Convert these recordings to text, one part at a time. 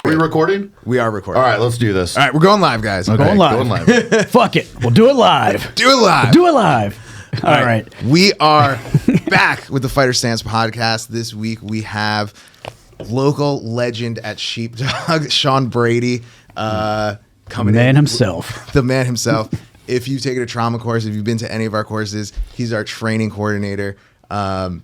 we recording? We are recording. All right, let's do this. All right, we're going live, guys. Okay, Going live. going live. Fuck it. We'll do it live. Do it live. Do it live. All right. We are back with the Fighter Stance podcast. This week we have local legend at Sheepdog, Sean Brady, coming Man in. himself. The man himself. If you've taken a trauma course, if you've been to any of our courses, he's our training coordinator, and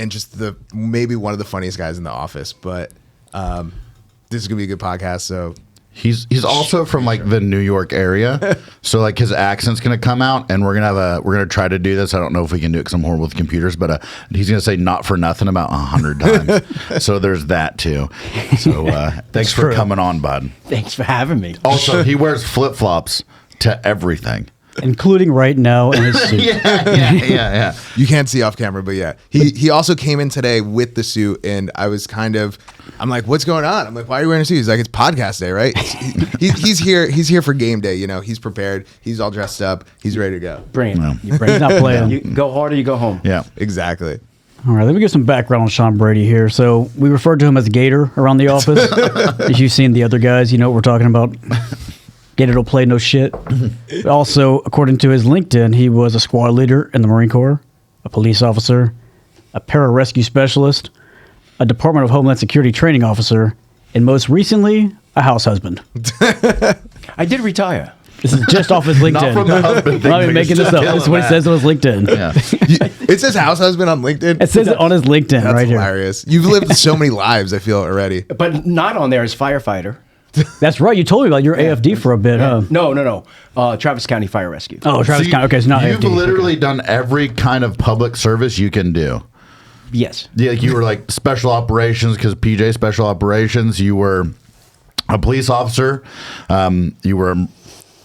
just maybe one of the funniest guys in the office. But this is gonna be a good podcast. So He's also from like the New York area, so like his accent's gonna come out, and we're gonna try to do this. I don't know if we can do it because I'm horrible with computers, but he's gonna say "not for nothing" about 100 times. So there's that too. So thanks for coming on, bud. Thanks for having me. Also, he wears flip flops to everything. Including right now in his suit. Yeah. you can't see off camera, but yeah, he also came in today with the suit, and I'm like, what's going on? I'm like, why are you wearing a suit? He's like, it's podcast day, right? He's here. He's here for game day. You know, he's prepared. He's all dressed up. He's ready to go. Brain. He's not playing. You go hard or you go home. Yeah, Exactly. All right, let me give some background on Sean Brady here. So we referred to him as Gator around the office. As you've seen the other guys, you know what we're talking about. Gator don't play no shit. Also, according to his LinkedIn, he was a squad leader in the Marine Corps, a police officer, a pararescue specialist, a Department of Homeland Security training officer, and most recently, a house husband. I did retire. This is just off his LinkedIn. not from the husband I'm thing. not but even making you're this up. still This is what it killing says on his LinkedIn. that. Yeah. It says house husband on LinkedIn. It says it on his LinkedIn That's right hilarious. You've lived so many lives, I feel already. But not on there as firefighter. here. That's right. You told me about your AFD for a bit, huh? No. Travis County Fire Rescue. Oh, Travis So County. Okay, it's not You've AFD. literally done every kind of public service you can do. Yes. Yeah, like you were like special operations because PJ special operations. You were a police officer. You were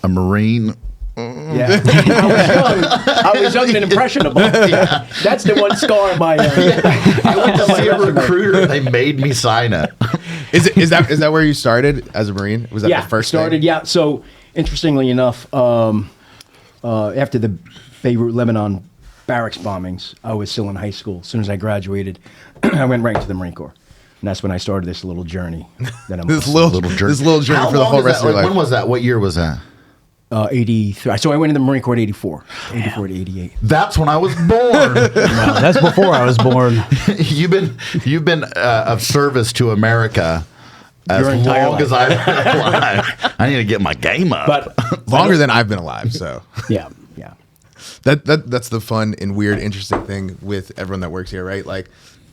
a Marine. Yeah. I was young and impressionable. Yeah. That's the one scar on my. I went to see a recruiter. And they made me sign it. Is that where you started as a Marine? Was that the first started? thing? Yeah. So interestingly enough, after the Beirut, Lebanon barracks bombings, I was still in high school. As soon as I graduated, I went right into the Marine Corps, and that's when I started this little journey. That I'm This little journey How for the long whole is rest that? of your life. When was that? What year was that? 83. So I went in the Marine Corps in 84. 84 to 88. That's when I was born. No, that's before I was born. You've been of service to America as Your entire long as I've been alive. I need to get my game up. But Longer than I've been alive. So Yeah. that's the fun and weird, interesting thing with everyone that works here, right? Like,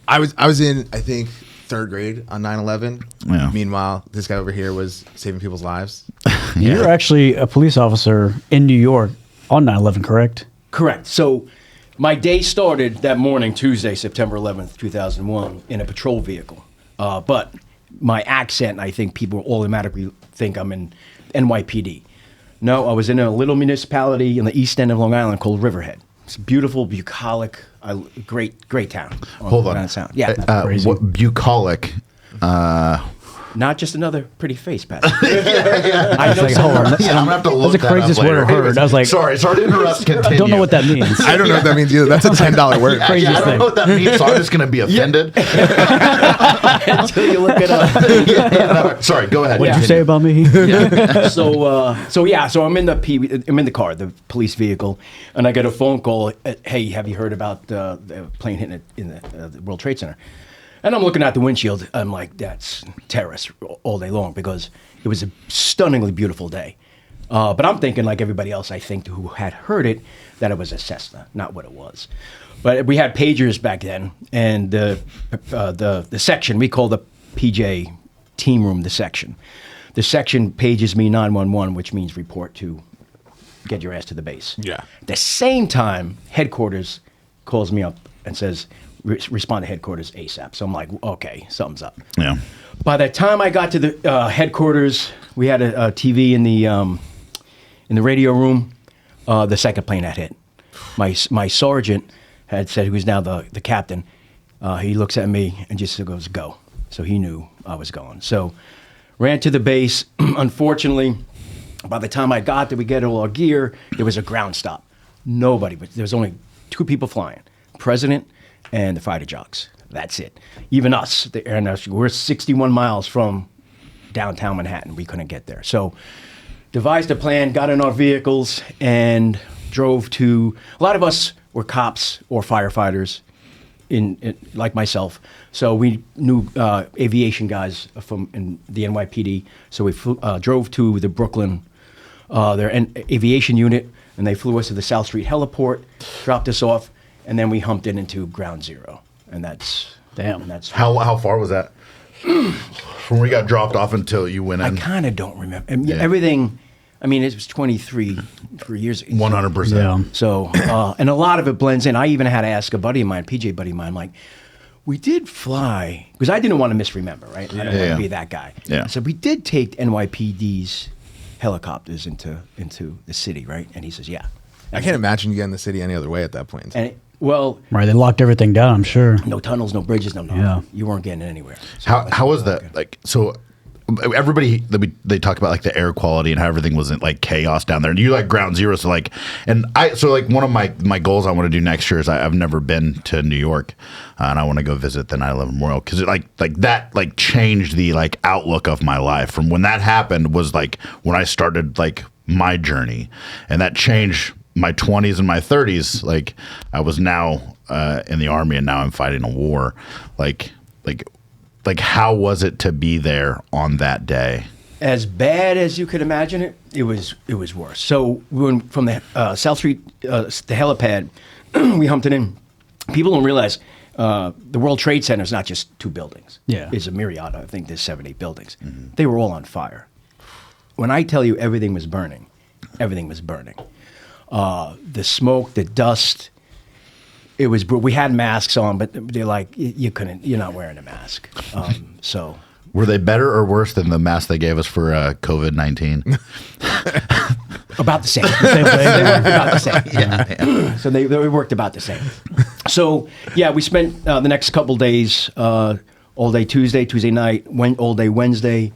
I was in, I think, third grade on 9/11. Yeah. Meanwhile, this guy over here was saving people's lives. You're actually a police officer in New York on 9/11, correct? Correct. So my day started that morning, Tuesday, September 11th, 2001, in a patrol vehicle. But my accent, I think people automatically think I'm in NYPD. No, I was in a little municipality in the east end of Long Island called Riverhead. It's beautiful, bucolic, great town. Hold on. Yeah. What bucolic? Not just another pretty face, Pat. I was like, hold on. Yeah, I'm gonna have to look That's the that up craziest later. word I've heard. I was like, sorry to interrupt. Continue. I don't know what that means. I don't know what that means either. That's a $10 word. Yeah, Craziest I don't thing. know what that means, so I'm just going to be offended. Until you look it up. Sorry, go ahead. What did you say about me? So I'm in the car, the police vehicle, and I get a phone call. Hey, have you heard about the plane hitting it in the World Trade Center? And I'm looking out the windshield. I'm like, that's terrorists all day long because it was a stunningly beautiful day. But I'm thinking, like everybody else, I think, who had heard it, that it was a Cessna, not what it was. But we had pagers back then, and the section, we call the PJ team room the section. The section pages me 911, which means report to get your ass to the base. Yeah. At the same time, headquarters calls me up and says, respond to headquarters ASAP. So I'm like, okay, something's up. Yeah. By the time I got to the headquarters, we had a TV in the radio room. The second plane had hit. My sergeant had said, who was now the captain, he looks at me and just goes, go. So he knew I was going. So ran to the base. Unfortunately, by the time I got there, we get all our gear, there was a ground stop. Nobody, but there was only 2 people flying, President and the fighter jocks. That's it. Even us, the Air Marshal, we're 61 miles from downtown Manhattan. We couldn't get there. So devised a plan, got in our vehicles, and drove to, a lot of us were cops or firefighters, like myself. So we knew aviation guys in the NYPD. So we drove to the Brooklyn, their aviation unit, and they flew us to the South Street heliport, dropped us off, and then we humped it into Ground Zero. And that's... Damn. And that's How far was that? From where you got dropped off until you went in? I kind of don't remember. I mean, everything... I mean, it was 3 years ago. 100%. Yeah. So, and a lot of it blends in. I even had to ask a buddy of mine, PJ buddy of mine, like, we did fly, because I didn't want to misremember, right? I didn't want to be that guy. Yeah. So we did take NYPD's helicopters into the city, right? And he says, yeah. I can't imagine you getting the city any other way at that point in time. And well, Right, they locked everything down, I'm sure. no tunnels, no bridges, no nothing. Yeah. You weren't getting anywhere. So How was that? Like, so everybody, they talk about like the air quality and how everything wasn't like chaos down there. And you like Ground Zero. So like, one of my goals I want to do next year is I've never been to New York, and I want to go visit the 9/11 Memorial, because it like that like changed the like outlook of my life. From when that happened was like when I started like my journey, and that changed my 20s and my 30s. Like I was now in the Army, and now I'm fighting a war. Like how was it to be there on that day? as bad as you could imagine it, it was worse. So we went from the South Street, the helipad, we humped it in. People don't realize the World Trade Center is not just 2 buildings. Yeah. It's a myriad. I think there's 7, 8 buildings. Mm-hmm. They were all on fire. When I tell you everything was burning, everything was burning. The smoke, the dust, it was. We had masks on, but they're like, you couldn't. You're not wearing a mask. So. Were they better or worse than the mask they gave us for COVID-19? About the same. Same thing. They worked about the same. Yeah. So they worked about the same. So yeah, we spent the next couple days, all day Tuesday night, all day Wednesday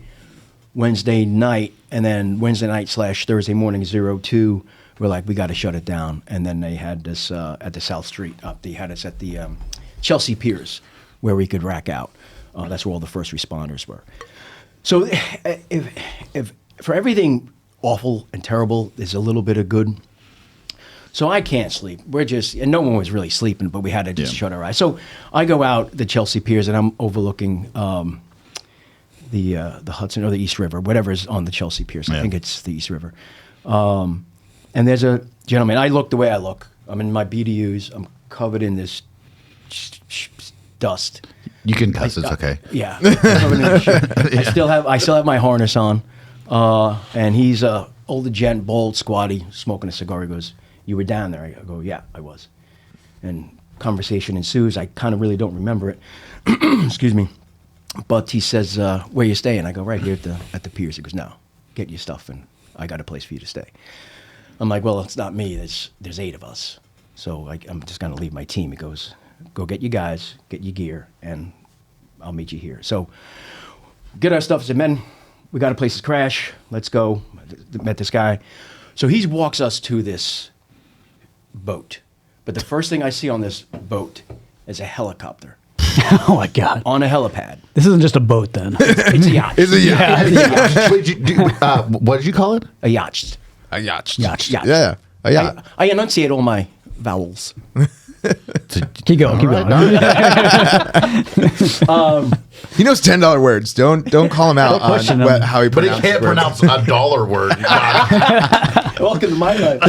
night, and then Wednesday night / Thursday morning 02. We're like, we got to shut it down. And then they had this at the South Street up. They had us at the Chelsea Piers, where we could rack out. That's where all the first responders were. So if for everything awful and terrible, there's a little bit of good. So I can't sleep. And no one was really sleeping, but we had to just shut our eyes. So I go out the Chelsea Piers, and I'm overlooking the Hudson or the East River, whatever's on the Chelsea Piers. I think it's the East River. And there's a gentleman. I look the way I look. I'm in my BDUs. I'm covered in this dust. You can cuss. It's okay. Yeah. I still have my harness on. And he's a older gent, bald, squatty, smoking a cigar. He goes, "You were down there?" I go, "Yeah, I was." And conversation ensues. I kind of really don't remember it. Excuse me. But he says, "Where you staying?" I go, "Right here at the piers." He goes, "No, get your stuff, and I got a place for you to stay." I'm like, "Well, it's not me. There's 8 of us, so I'm just gonna leave my team." He goes, "Go get you guys, get your gear, and I'll meet you here." So get our stuff. I said, "Men, we got a place to crash. Let's go." Met this guy. So he walks us to this boat. But the first thing I see on this boat is a helicopter. Oh my God! On a helipad. This isn't just a boat, then. It's a yacht. It's a yacht. It's a yacht. Wait, what did you call it? A yacht. A yacht. Yacht. Yeah. A yacht. I enunciate all my vowels. Keep going. Keep going. He knows $10 words. Don't call him out question on him. how he But he pronounces can't words. pronounce a dollar word. Welcome to my life.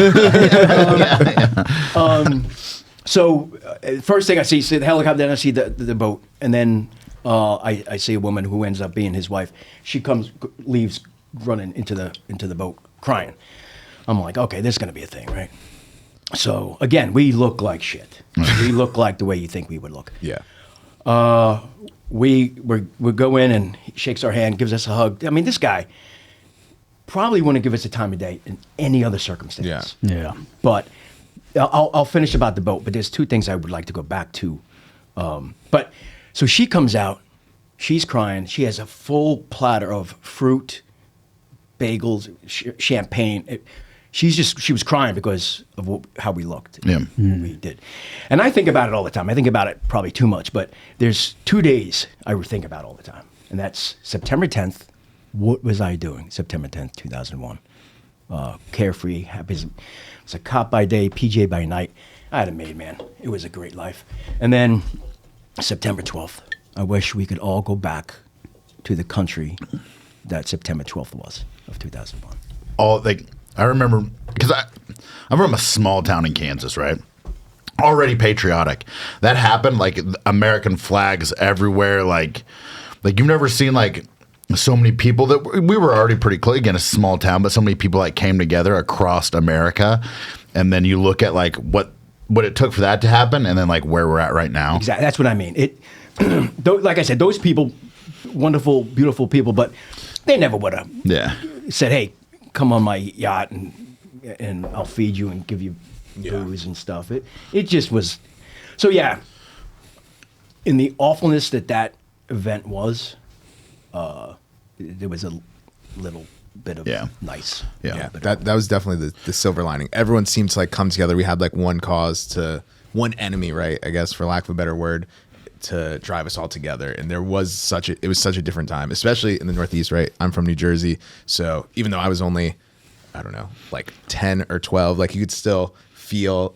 So first thing I see the helicopter, then I see the boat, and then I see a woman who ends up being his wife. She leaves running into the boat, crying. I'm like, okay, this is gonna be a thing, right? So again, we look like shit. We look like the way you think we would look. Yeah. We go in, and he shakes our hand, gives us a hug. I mean, this guy probably wouldn't give us the time of day in any other circumstance. Yeah. But I'll finish about the boat. But there's 2 things I would like to go back to. But so she comes out, she's crying. She has a full platter of fruit, bagels, champagne. She was crying because of how we looked. Yeah. What we did. And I think about it all the time. I think about it probably too much, but there's 2 days I would think about all the time. And that's September 10th, what was I doing? September 10th, 2001. Carefree, happy. I was a cop by day, PJ by night. I had it made, man. It was a great life. And then September 12th, I wish we could all go back to the country that September 12th was of 2001. I remember, because I'm from a small town in Kansas, right? Already patriotic. That happened, like American flags everywhere. Like you've never seen like so many people that we were already pretty close. Again, a small town, but so many people like came together across America. And then you look at like what it took for that to happen, and then like where we're at right now. Exactly. That's what I mean. It, like I said, those people, wonderful, beautiful people, but they never would have said, "Hey, come on my yacht and I'll feed you and give you booze and stuff." It just was. So yeah, in the awfulness that event was, there was a little bit of nice. Yeah, that was definitely the silver lining. Everyone seemed to like come together. We had like one enemy, right? I guess for lack of a better word, to drive us all together. And it was such a different time, especially in the Northeast, right? I'm from New Jersey, so even though I was only, I don't know, like 10 or 12, like you could still feel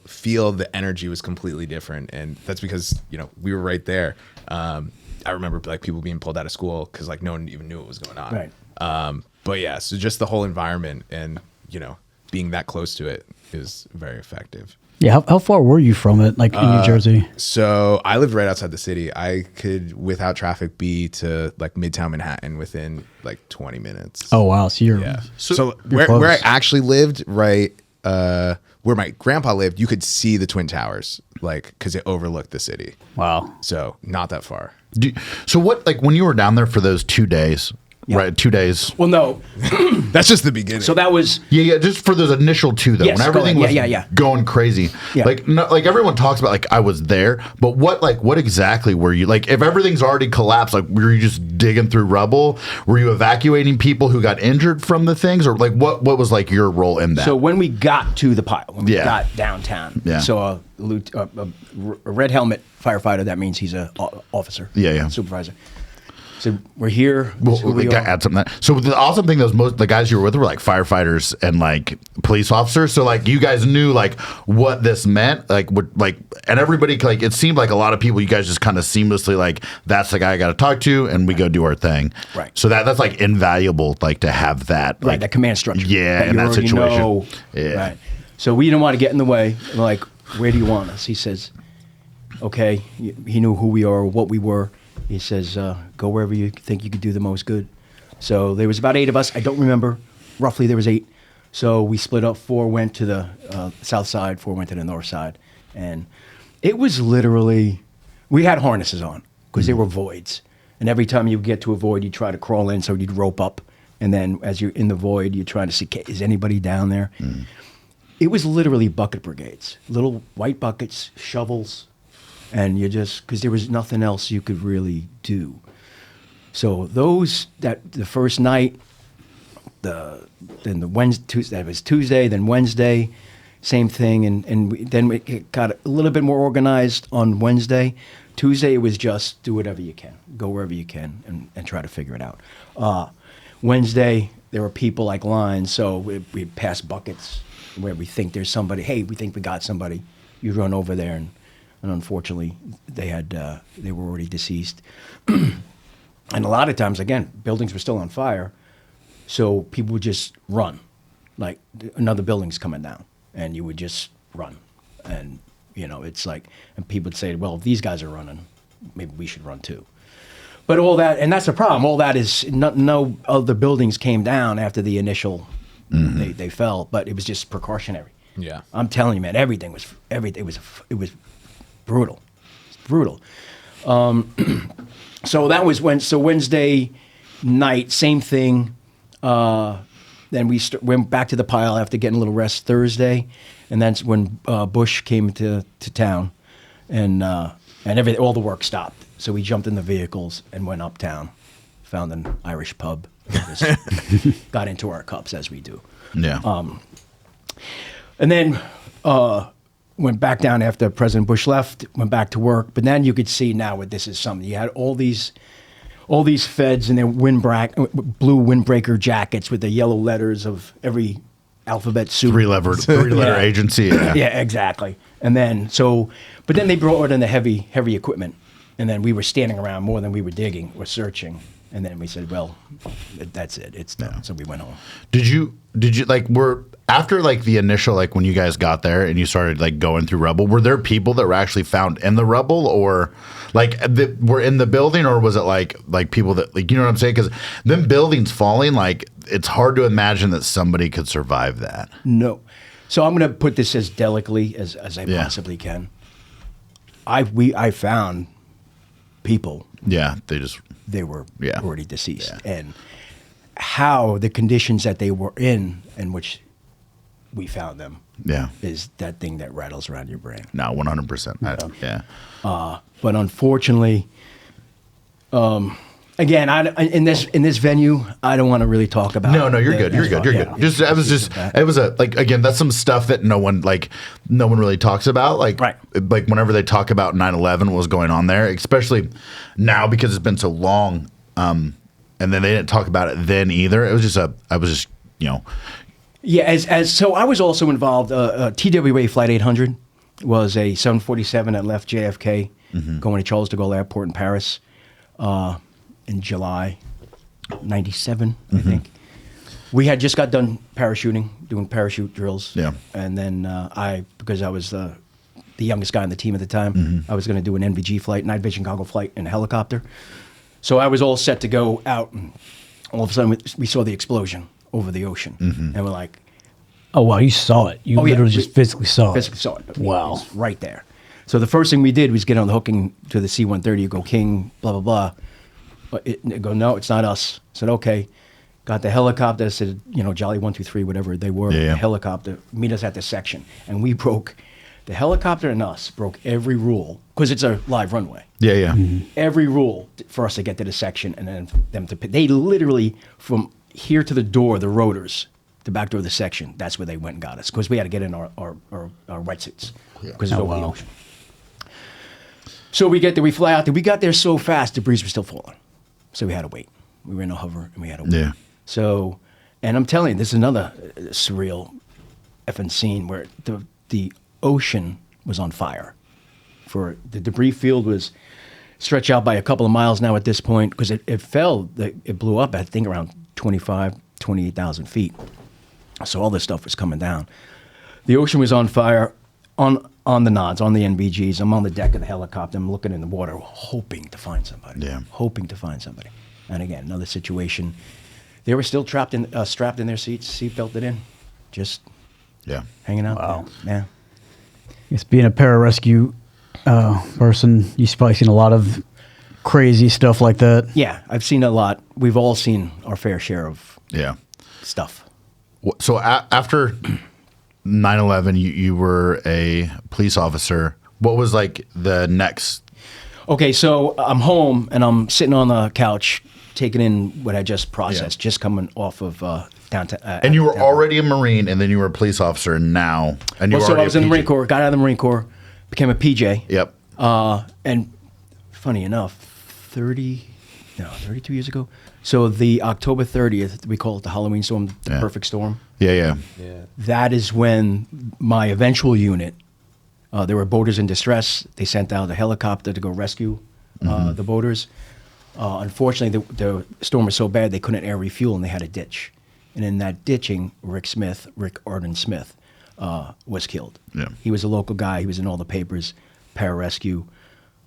the energy was completely different. And that's because, we were right there. I remember like people being pulled out of school because like no one even knew what was going on. Right. But yeah, so just the whole environment and, being that close to it is very effective. Yeah, how far were you from it, like in New Jersey? So I lived right outside the city. I could, without traffic, be to like Midtown Manhattan within like 20 minutes. Oh, wow. So you're So where I actually lived, right, where my grandpa lived, you could see the Twin Towers, like, because it overlooked the city. Wow. So not that far. So what, like when you were down there for those 2 days, right? 2 days. Well, no. That's just the beginning. So that was just for those initial 2 though, Yes, when everything go was ahead. going crazy. Yeah. Like everyone talks about like I was there, but what exactly were you like? If everything's already collapsed, like were you just digging through rubble? Were you evacuating people who got injured from the things, or like what was like your role in that? So when we got to the pile, when we got downtown, so a red helmet firefighter, that means he's a officer, supervisor. So we're here. Add something. So the awesome thing, the guys you were with were like firefighters and like police officers. So like you guys knew like what this meant, and everybody like it seemed like a lot of people. You guys just kind of seamlessly like that's the guy I got to talk to, and we go do our thing. Right. So that's like invaluable, like to have that. Right. That command structure. Yeah. In that situation. Yeah. Right. So we didn't want to get in the way. We're like, where do you want us? He says, okay. He knew who we are, what we were. He says, go wherever you think you could do the most good. So there was about 8 of us. I don't remember. Roughly there was 8. So we split up. 4 went to the south side. 4 went to the north side. And it was literally, we had harnesses on because they were voids. And every time you get to a void, you try to crawl in. So you'd rope up. And then as you're in the void, you're trying to see, is anybody down there? It was literally bucket brigades. Little white buckets, shovels. And you just, because there was nothing else you could really do. So the first night, then the Tuesday, that was Tuesday, then Wednesday, same thing. Then it got a little bit more organized on Wednesday. Tuesday, it was just do whatever you can, go wherever you can and try to figure it out. Wednesday, there were people like lines. So we pass buckets where we think there's somebody. Hey, we think we got somebody. You run over there and unfortunately, they were already deceased. And a lot of times, again, buildings were still on fire, so people would just run, like another building's coming down, and you would just run. And it's like, and people would say, well, if these guys are running, maybe we should run too. But all that, and that's the problem. All that is no other buildings came down after the initial they fell, but it was just precautionary. Yeah, I'm telling you, man, everything was brutal. It's brutal. So that was Wednesday night, same thing. Then we went back to the pile after getting a little rest Thursday, and that's when Bush came to town, and all the work stopped. So we jumped in the vehicles and went uptown, found an Irish pub, just got into our cups as we do. Yeah. And then went back down after President Bush left, went back to work. But then you could see now what this is something. You had all these all these feds in their blue windbreaker jackets with the yellow letters of every alphabet soup. Three-letter agency. Yeah. Yeah, exactly. And then but then they brought in the heavy equipment, and then we were standing around more than we were digging or searching. And then we said, well, that's it. It's done. Yeah. So we went home. Did you like after like the initial, like when you guys got there and you started like going through rubble, were there people that were actually found in the rubble, or like were in the building, or was it like people that, like, you know what I'm saying? Because them buildings falling, like it's hard to imagine that somebody could survive that. No. So I'm going to put this as delicately as I possibly can. I found people. Yeah, they were already deceased. Yeah. And how the conditions that they were in which we found them is that thing that rattles around your brain. No, 100%. Yeah. But unfortunately, again, in this venue, I don't want to really talk about. No, you're good. You're good. It was again, that's some stuff that no one really talks about. Like whenever they talk about 9/11, what was going on there, especially now because it's been so long. And then they didn't talk about it then either. It was just Yeah, so I was also involved. TWA Flight 800 was a 747 that left JFK going to Charles de Gaulle Airport in Paris. In July '97, I think. We had just got done parachuting, doing parachute drills. Yeah. And then because I was the youngest guy on the team at the time, I was going to do an NVG flight, night vision goggle flight in a helicopter. So I was all set to go out, and all of a sudden we saw the explosion over the ocean. And we're like... Oh, wow, you saw it. You literally just physically saw it. Physically saw it. Wow. It was right there. So the first thing we did was get on the hooking to the C-130, you go, King, blah, blah, blah. But they go, no, it's not us. I said, okay. Got the helicopter. I said, Jolly 123, whatever they were, the helicopter, meet us at the section. And we broke, the helicopter and us broke every rule, because it's a live runway. Yeah, yeah. Every rule for us to get to the section, and then them to pick. They literally, from here to the door, the rotors, the back door of the section, that's where they went and got us, because we had to get in our wetsuits, because it's over the ocean. So we get there, we fly out there. We got there so fast, the breeze was still falling. So we had to wait. We were in a hover, and we had to wait. Yeah. So, and I'm telling you, this is another surreal effing scene where the ocean was on fire. For the debris field was stretched out by a couple of miles now at this point, because it blew up, I think, around 28,000 feet. So all this stuff was coming down. The ocean was on fire on the nods, on the NVGs. I'm on the deck of the helicopter. I'm looking in the water, hoping to find somebody. Yeah. Hoping to find somebody. And again, another situation. They were still strapped in their seats, seat belted in, just hanging out. Wow. There. Yeah. It's being a pararescue person. You've probably seen a lot of crazy stuff like that. Yeah, I've seen a lot. We've all seen our fair share of stuff. So after 9/11, you were a police officer. What was like the next? Okay, so I'm home and I'm sitting on the couch taking in what I just processed, just coming off of downtown. And you were already a Marine, and then you were a police officer, and now and you were so I was in the PJ. Marine Corps, got out of the Marine Corps, became a PJ. Yep. And funny enough, 32 years ago. So the October 30th, we call it the Halloween storm, the perfect storm. Yeah. That is when my eventual unit, there were boaters in distress. They sent out a helicopter to go rescue the boaters. Unfortunately, the storm was so bad they couldn't air refuel, and they had a ditch. And in that ditching, Rick Arden Smith, was killed. Yeah. He was a local guy. He was in all the papers, pararescue.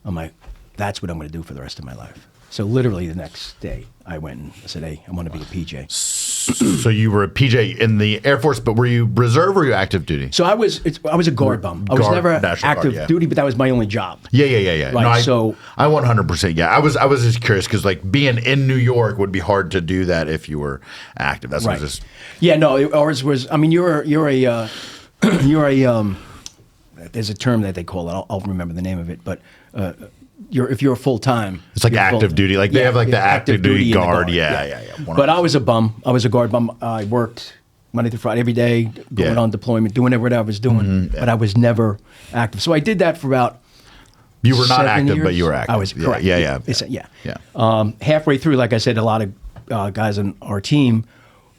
I'm like, that's what I'm going to do for the rest of my life. So literally the next day, I went and I said, hey, I want to be a PJ. So you were a PJ in the Air Force, but were you reserve or were you active duty? So I was a guard bum. I was never active duty, but that was my only job. Yeah. Right, no, I 100%. Yeah, I was just curious because like being in New York would be hard to do that if you were active. That's right. Just. Yeah, no, ours was. I mean, you're a there's a term that they call it. I'll remember the name of it, but. If you're full time, it's like active duty. Like they have like the active duty guard. Yeah. But I was a bum. I was a guard bum. I worked Monday through Friday every day, going on deployment, doing whatever I was doing. But I was never active. So I did that for about You were not 7 active, years. but you were active. I was Yeah, correct. yeah. Yeah. Halfway through, like I said, a lot of guys on our team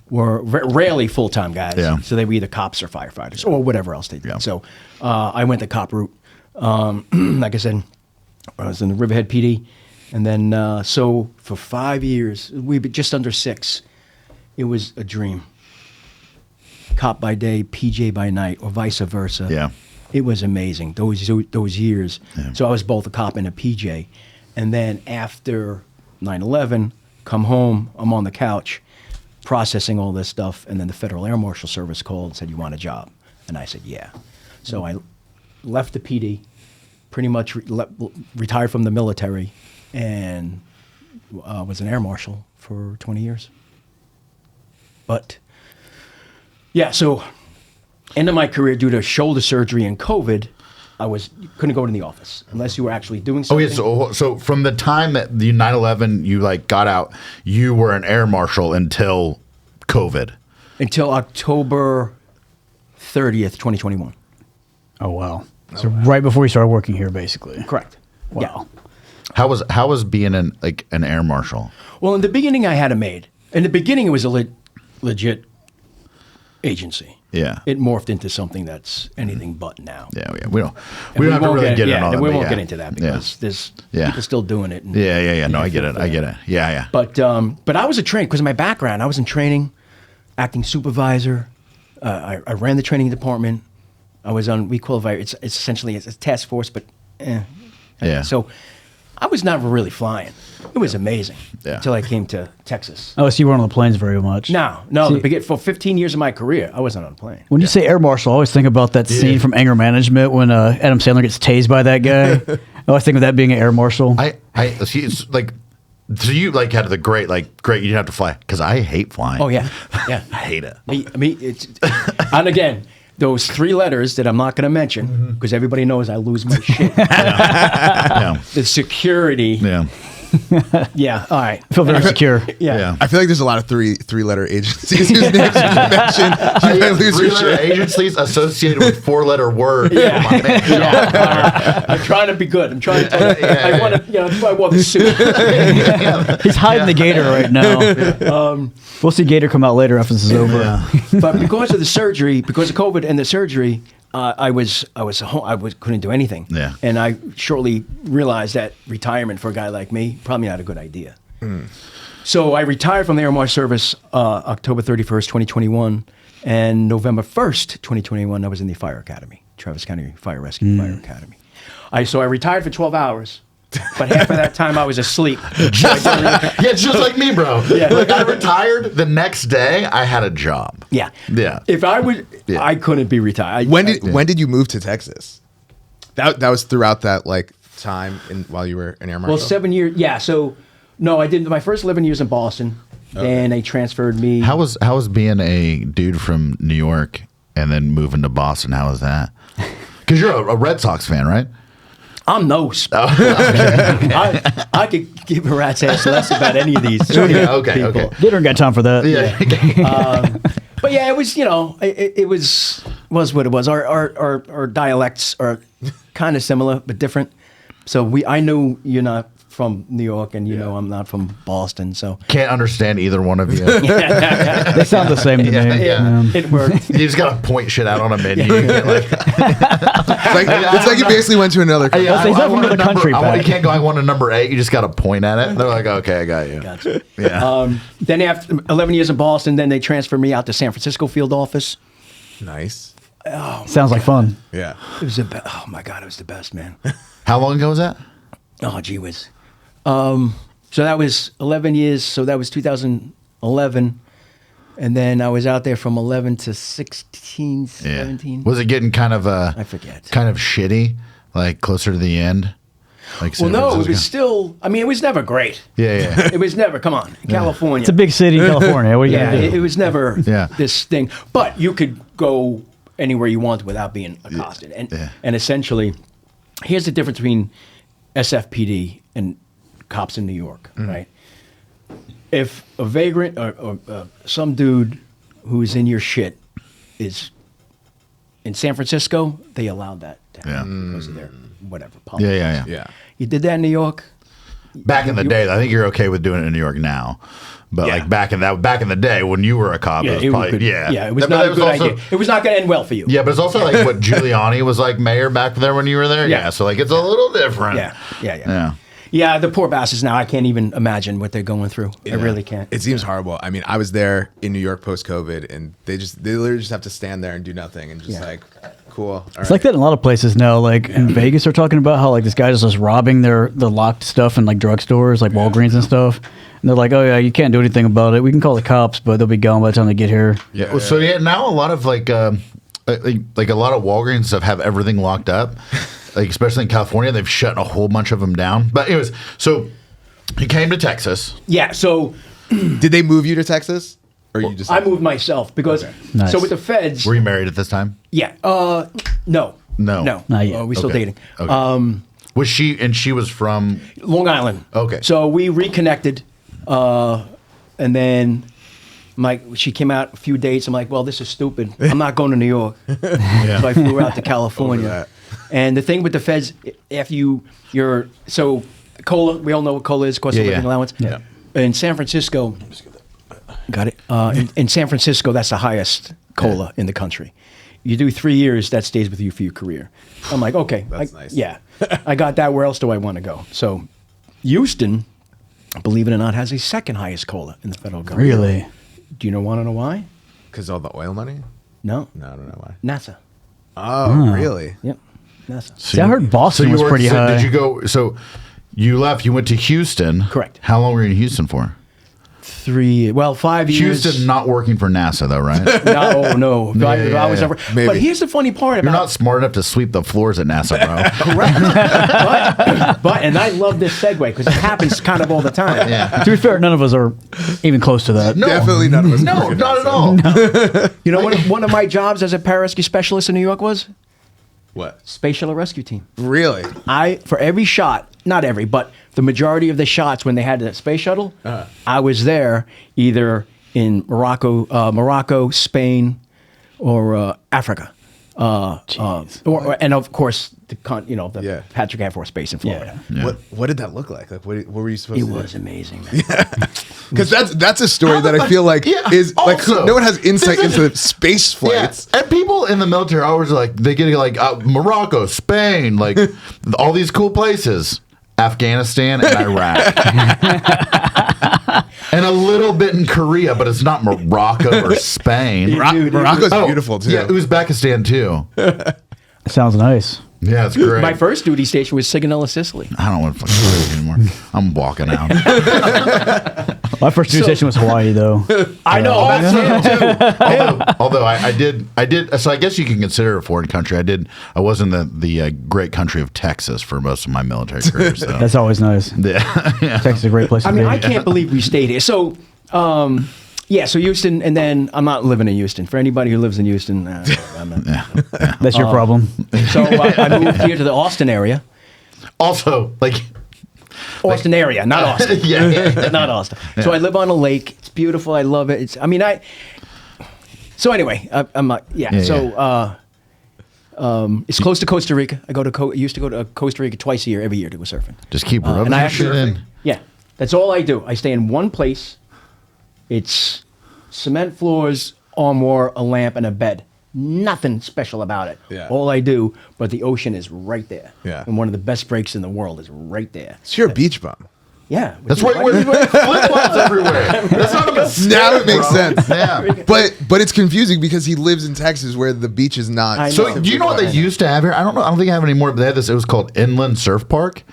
were rarely full-time guys. Yeah. So they were either cops or firefighters or whatever else they did. Yeah. So I went the cop route. Like I said, I was in the Riverhead PD. And then, so for 5 years, we just under 6, it was a dream. Cop by day, PJ by night, or vice versa. Yeah. It was amazing, those years. Yeah. So I was both a cop and a PJ. And then after 9/11, come home, I'm on the couch processing all this stuff, and then the Federal Air Marshal Service called and said, "You want a job?" And I said, "Yeah." So I left the PD, pretty much retired from the military, and was an Air Marshal for 20 years. But, yeah, so end of my career, due to shoulder surgery and COVID, couldn't go to the office unless you were actually doing Oh something. yeah, so from the time that the 9/11 you like got out, you were an air marshal until COVID. Until October 30th, 2021. Oh wow! So right before you started working here, basically. Correct. Wow. Yeah. How was being an air marshal? Well, in the beginning, I had a maid. In the beginning, it was a legit agency. Yeah. It morphed into something that's anything but now. Yeah, we don't And we don't have to won't really get into all that. we but won't yeah. get into that because there's Yeah. people still doing it. And, Yeah. No, I get it. Yeah. But I was a trained because of my background. I was in training, acting supervisor. I ran the training department. I was on qualifier. It's essentially a task force, but Yeah. So I was never really flying. It was amazing until I came to Texas. Oh, so you weren't on the planes very much. No. For 15 years of my career, I wasn't on a plane. When you say air marshal, I always think about that scene from Anger Management when Adam Sandler gets tased by that guy. I always think of that being an air marshal. I see. It's like, so you like had the great you didn't have to fly because I hate flying. Oh yeah, yeah. I hate it. Me, it's, and again, those 3 letters that I'm not going to mention because everybody knows I lose my shit. Yeah. The security. Yeah. Yeah. All right. I feel very secure. Yeah. I feel like there's a lot of three-letter agencies whose names you mentioned. You might lose your 3-letter shit. agencies associated with 4-letter words. Yeah. My man. Yeah. I'm trying to be good. I'm trying to. I want to. That's why I wore the suit. He's hiding the gator right now. We'll see gator come out later after this is over. But because of the surgery, because of COVID and the surgery, I couldn't do anything. Yeah. And I shortly realized that retirement for a guy like me probably not a good idea. So I retired from the Air Marshal Service October 31st, 2021, and November 1st, 2021, I was in the Fire Academy, Travis County Fire Rescue Fire Academy. So I retired for 12 hours. But half of that time I was asleep. Just like me, bro. Yeah. Like I retired the next day. I had a job. Yeah. Yeah. If I would, Yeah. I couldn't be retired. When did you move to Texas? That was throughout that time while you were an air marshal. Well, 7 years. Yeah. So, no, I did my first 11 years in Boston. Then they transferred me. How was being a dude from New York and then moving to Boston? How was that? Because you're a Red Sox fan, right? I'm no. I could give a rat's ass less about any of these. Okay. Gator ain't got time for that. Yeah. But yeah, it was it was what it was. Our dialects are kind of similar but different. So I knew you're not from New York, and you know I'm not from Boston. So Can't understand either one of you. They sound the same to me. Yeah. it worked. You just gotta point shit out on a menu. You can't, It's like you basically went to another country. Well, he's not from want a another country, You Pat. can't go. I want a number 8. You just gotta point at it. They're like, okay, I got you. Gotcha. Yeah. Then after 11 years in Boston, then they transferred me out to San Francisco field office. Nice. Sounds like fun. Yeah. It was oh my God, it was the best, man. How long ago was that? Oh, gee whiz. So that was 11 years. So that was 2011. And then I was out there from 11 to 16, 17. Was it getting kind of I forget. kind of shitty, like closer to the end? Like Well, San no, it Francisco? was still, I mean, it was never great. Yeah. It was never, come on, California. It's a big city in California. What are you Yeah, gonna do? it was never Yeah. this thing. But you could go anywhere you want without being accosted. And essentially, here's the difference between SFPD and cops in New York, right? If a vagrant or some dude who's in your shit is in San Francisco, they allowed that to Yeah. because of their whatever politics. Yeah. You did that in New York. Back in the day, I think you're okay with doing it in New York now. But like back in the day when you were a cop, it was probably, it was not a good idea. It was not going to end well for you. Yeah, but it's also like what Giuliani was like mayor back there when you were there. Yeah, so like it's a little different. Yeah, the poor bastards now. I can't even imagine what they're going through. I really can't. It seems horrible. I mean, I was there in New York post-COVID, and they literally just have to stand there and do nothing and just like, cool. It's like that in a lot of places now. Like in Vegas, they're talking about how like this guy is just robbing the locked stuff in like drugstores, like Walgreens and stuff. And they're like, oh yeah, you can't do anything about it. We can call the cops, but they'll be gone by the time they get here. Yeah. Well, so now a lot of like a lot of Walgreens and stuff have everything locked up. Like especially in California, they've shut a whole bunch of them down. But anyways, so he came to Texas. Yeah. So did they move you to Texas, or you just? I moved myself because Nice. so with the feds. Were you married at this time? Yeah. No. No. Not yet. We're still dating. Okay. Was she? And she was from Long Island. Okay. So we reconnected, and then she came out a few dates. I'm like, well, this is stupid. I'm not going to New York. So I flew out to California. And the thing with the feds, after you're so COLA, we all know what COLA is, cost of living allowance. Yeah. In San Francisco, got it. In San Francisco, that's the highest COLA in the country. You do 3 years, that stays with you for your career. I'm like, okay, that's nice. Yeah, I got that. Where else do I want to go? So, Houston, believe it or not, has the second highest COLA in the federal government. Really? Do you want to know why? Because all the oil money? No. No, I don't know why. NASA. Oh, really? Yep. NASA. See, I heard Boston was pretty high. Did you go? So you left. You went to Houston. Correct. How long were you in Houston for? 5 years. Houston not working for NASA though, right? No. I was never. Maybe. But here's the funny part about You're not smart enough to sweep the floors at NASA, bro. Correct. but and I love this segue because it happens kind of all the time. Yeah. To be fair, none of us are even close to that. No. Definitely none of us. No, not at all. You know what one of my jobs as a pararescue specialist in New York was? What? Space shuttle rescue team. Really? For every shot, not every, but the majority of the shots when they had the space shuttle, I was there either in Morocco, Spain, or Africa. And of course, the Patrick Air Force Base in Florida. Yeah. What did that look like? Like what were you supposed It to do? was amazing, man. Because that's a story that I feel like is like no one has insight into space flights. Yeah. And people in the military always are like they get like Morocco, Spain, like all these cool places. Afghanistan and Iraq. And a little bit in Korea, but it's not Morocco or Spain. Morocco's beautiful too. Yeah, Uzbekistan too. Sounds nice. Yeah, it's great. My first duty station was Sigonella, Sicily. I don't want to fucking do it anymore. I'm walking out. My first duty station was Hawaii, though. I know. That's it, too. Although I did. So I guess you can consider it a foreign country. I was in the great country of Texas for most of my military career. So. That's always nice. Yeah. Texas is a great place to be. I can't believe we stayed here. So, so Houston, and then I'm not living in Houston. For anybody who lives in Houston, I'm not. That's your problem. So I moved here to the Austin area. Also, Austin area, not Austin. Yeah. Not Austin. Yeah. So I live on a lake. It's beautiful. I love it. So anyway, I'm not. Yeah. So it's close to Costa Rica. I used to go to Costa Rica twice a year, every year to go surfing. Just keep rubbing and that shit in. Yeah, that's all I do. I stay in one place. It's cement floors, armoire, a lamp, and a bed. Nothing special about it. Yeah. All I do, but the ocean is right there. Yeah. And one of the best breaks in the world is right there. So you're a beach bum. Yeah. That's why we're flip-flops everywhere. That's not a mistake. Now it makes sense. Yeah. But it's confusing because he lives in Texas where the beach is not. So do you know what they used to have here? I don't think I have it anymore, but they had this. It was called Inland Surf Park,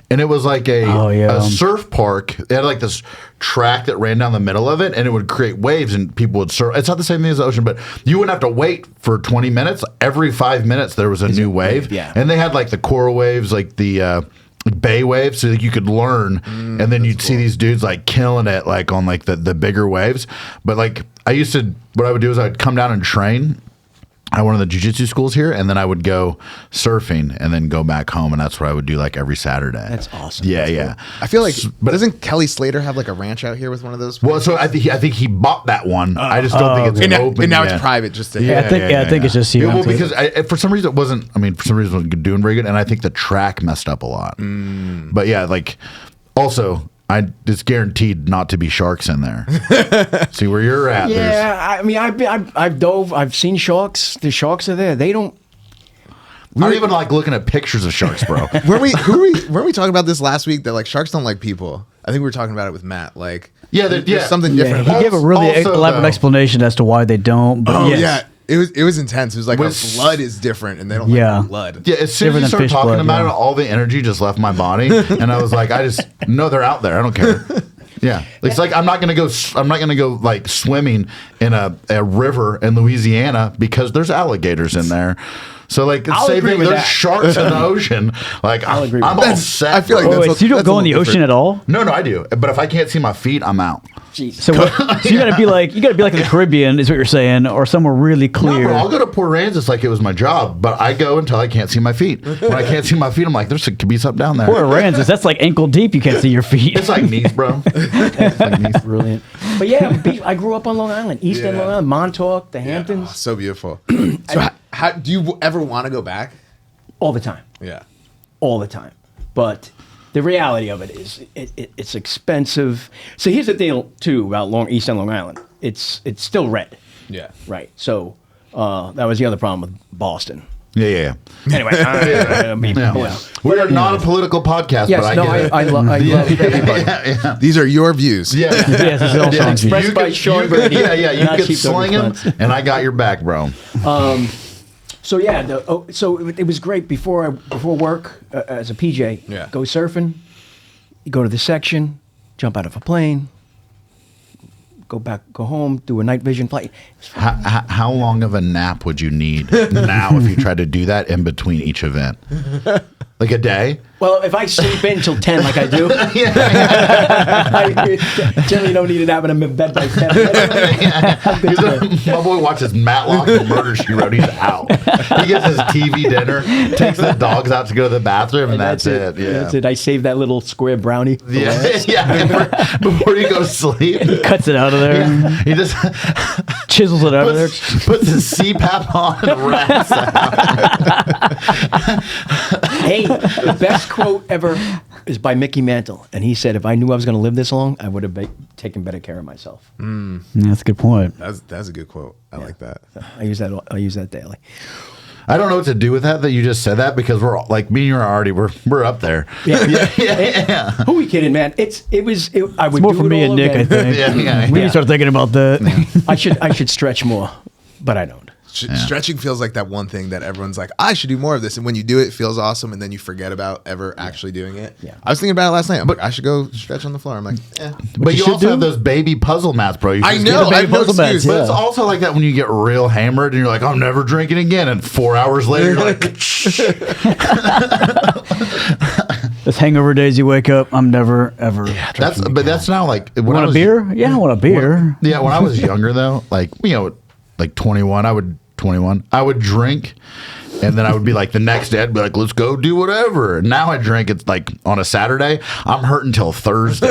and it was like a surf park. They had like this track that ran down the middle of it, and it would create waves, and people would surf. It's not the same thing as the ocean, but you wouldn't have to wait for 20 minutes. Every 5 minutes there was a new wave. Yeah. And they had like the coral waves, like the bay waves, so that you could learn, and then you'd see these dudes like killing it, like on like the bigger waves. But like what I would do is I'd come down and train, at one of the jiu-jitsu schools here, and then I would go surfing and then go back home, and that's what I would do like every Saturday. That's awesome. Yeah, That's yeah. I feel like, but doesn't Kelly Slater have like a ranch out here with one of those? Well, so I think he bought that one. I just don't think it's and now, open. and now yet. it's private. Just to I think it's just you. Well, because for some reason it wasn't. I mean, for some reason it wasn't doing very good, and I think the track messed up a lot. But yeah, like also. It's guaranteed not to be sharks in there. See where you're at. Yeah, I mean, I've dove. I've seen sharks. The sharks are there. They don't. I don't even like looking at pictures of sharks, bro. weren't we talking about this last week that like sharks don't like people? I think we were talking about it with Matt. Like, there's something different. He about gave a really Also, elaborate though- explanation as to why they don't. But yes. yeah. It was intense. It was like our blood is different, and they don't like our blood. Yeah, as soon as Different you than started fish talking blood, about yeah. it, all the energy just left my body, and I was like, I just know they're out there. I don't care. Yeah, it's like I'm not gonna go like swimming in a river in Louisiana because there's alligators in there. So like, I'll same agree thing. with There's that. sharks in the ocean. Like I'll agree with I'm that. all set. I feel like bro. that's Wait, so you don't that's go a in the little ocean different. at all? No, I do. But if I can't see my feet, I'm out. Jesus. So, so you gotta be like in the Caribbean, is what you're saying, or somewhere really No, clear. bro, I'll go to Port Aransas like it was my job, but I go until I can't see my feet. When I can't see my feet, I'm like, could be something down there. Port Aransas, that's like ankle deep. You can't see your feet. It's like knees, bro. It's like knees. Brilliant. But yeah, I grew up on Long Island, East End Yeah. Long Island, Montauk, the Hamptons, So beautiful. So how do you ever want to go back? all the time. Yeah. All the time. But the reality of it is it's expensive. So here's the deal too about East End Long Island. It's still red. Yeah. Right. So that was the other problem with Boston. Yeah. Anyway, I mean, Yeah. We are not a political podcast, yes, but I no, get it. I love everybody. These are your views. Yeah. Yes, it's all songs. Expressed You by could- Sean you could- Brady. Yeah. You not could Sheepdog sling him, Response. and I got your back, bro. So yeah, so it was great before work as a PJ. Yeah. Go surfing. You go to the section, jump out of a plane, go home, do a night vision flight. How long of a nap would you need now if you tried to do that in between each event? Like a day? Well, if I sleep in till 10 like I do, I generally don't need a nap, and I'm in bed by 7. My boy watches Matlock and Murder, She Wrote. He's out. He gets his TV dinner, takes the dogs out to go to the bathroom, and that's it. Yeah. That's it. I saved that little square brownie. for last. Yeah. Before you go to sleep, Cuts it out of there, he just chisels it out of there. puts his CPAP on and rats out. Hey, the best quote ever is by Mickey Mantle, and he said, "If I knew I was going to live this long, I would have taken better care of myself." Yeah, that's a good point. That's a good quote. I like that. I use that daily. I don't know what to do with that you just said that because we're like me and you are already we're up there. Yeah. Who are we kidding, man? I would It's do more for it me all and Nick, I again. think. Yeah. We need to start thinking about that. I should stretch more, but I don't. Stretching feels like that one thing that everyone's like, I should do more of this. And when you do it, it feels awesome. And then you forget about ever actually doing it. Yeah. I was thinking about it last night. I'm like, I should go stretch on the floor. I'm like, But you should also do- have those baby puzzle mats, bro. You I just know. get a I have no puzzle mats, excuse. But yeah. it's also like that when you get real hammered and you're like, I'm never drinking again. And 4 hours later, you're like, Those hangover days you wake up, I'm never, ever. that's now like. When I Want a was- beer? Yeah, I want a beer. Yeah, when I was younger though, like, like 21, I would drink. And then I would be like, the next day, I'd be like, let's go do whatever. And now I drink, it's like on a Saturday, I'm hurting till Thursday.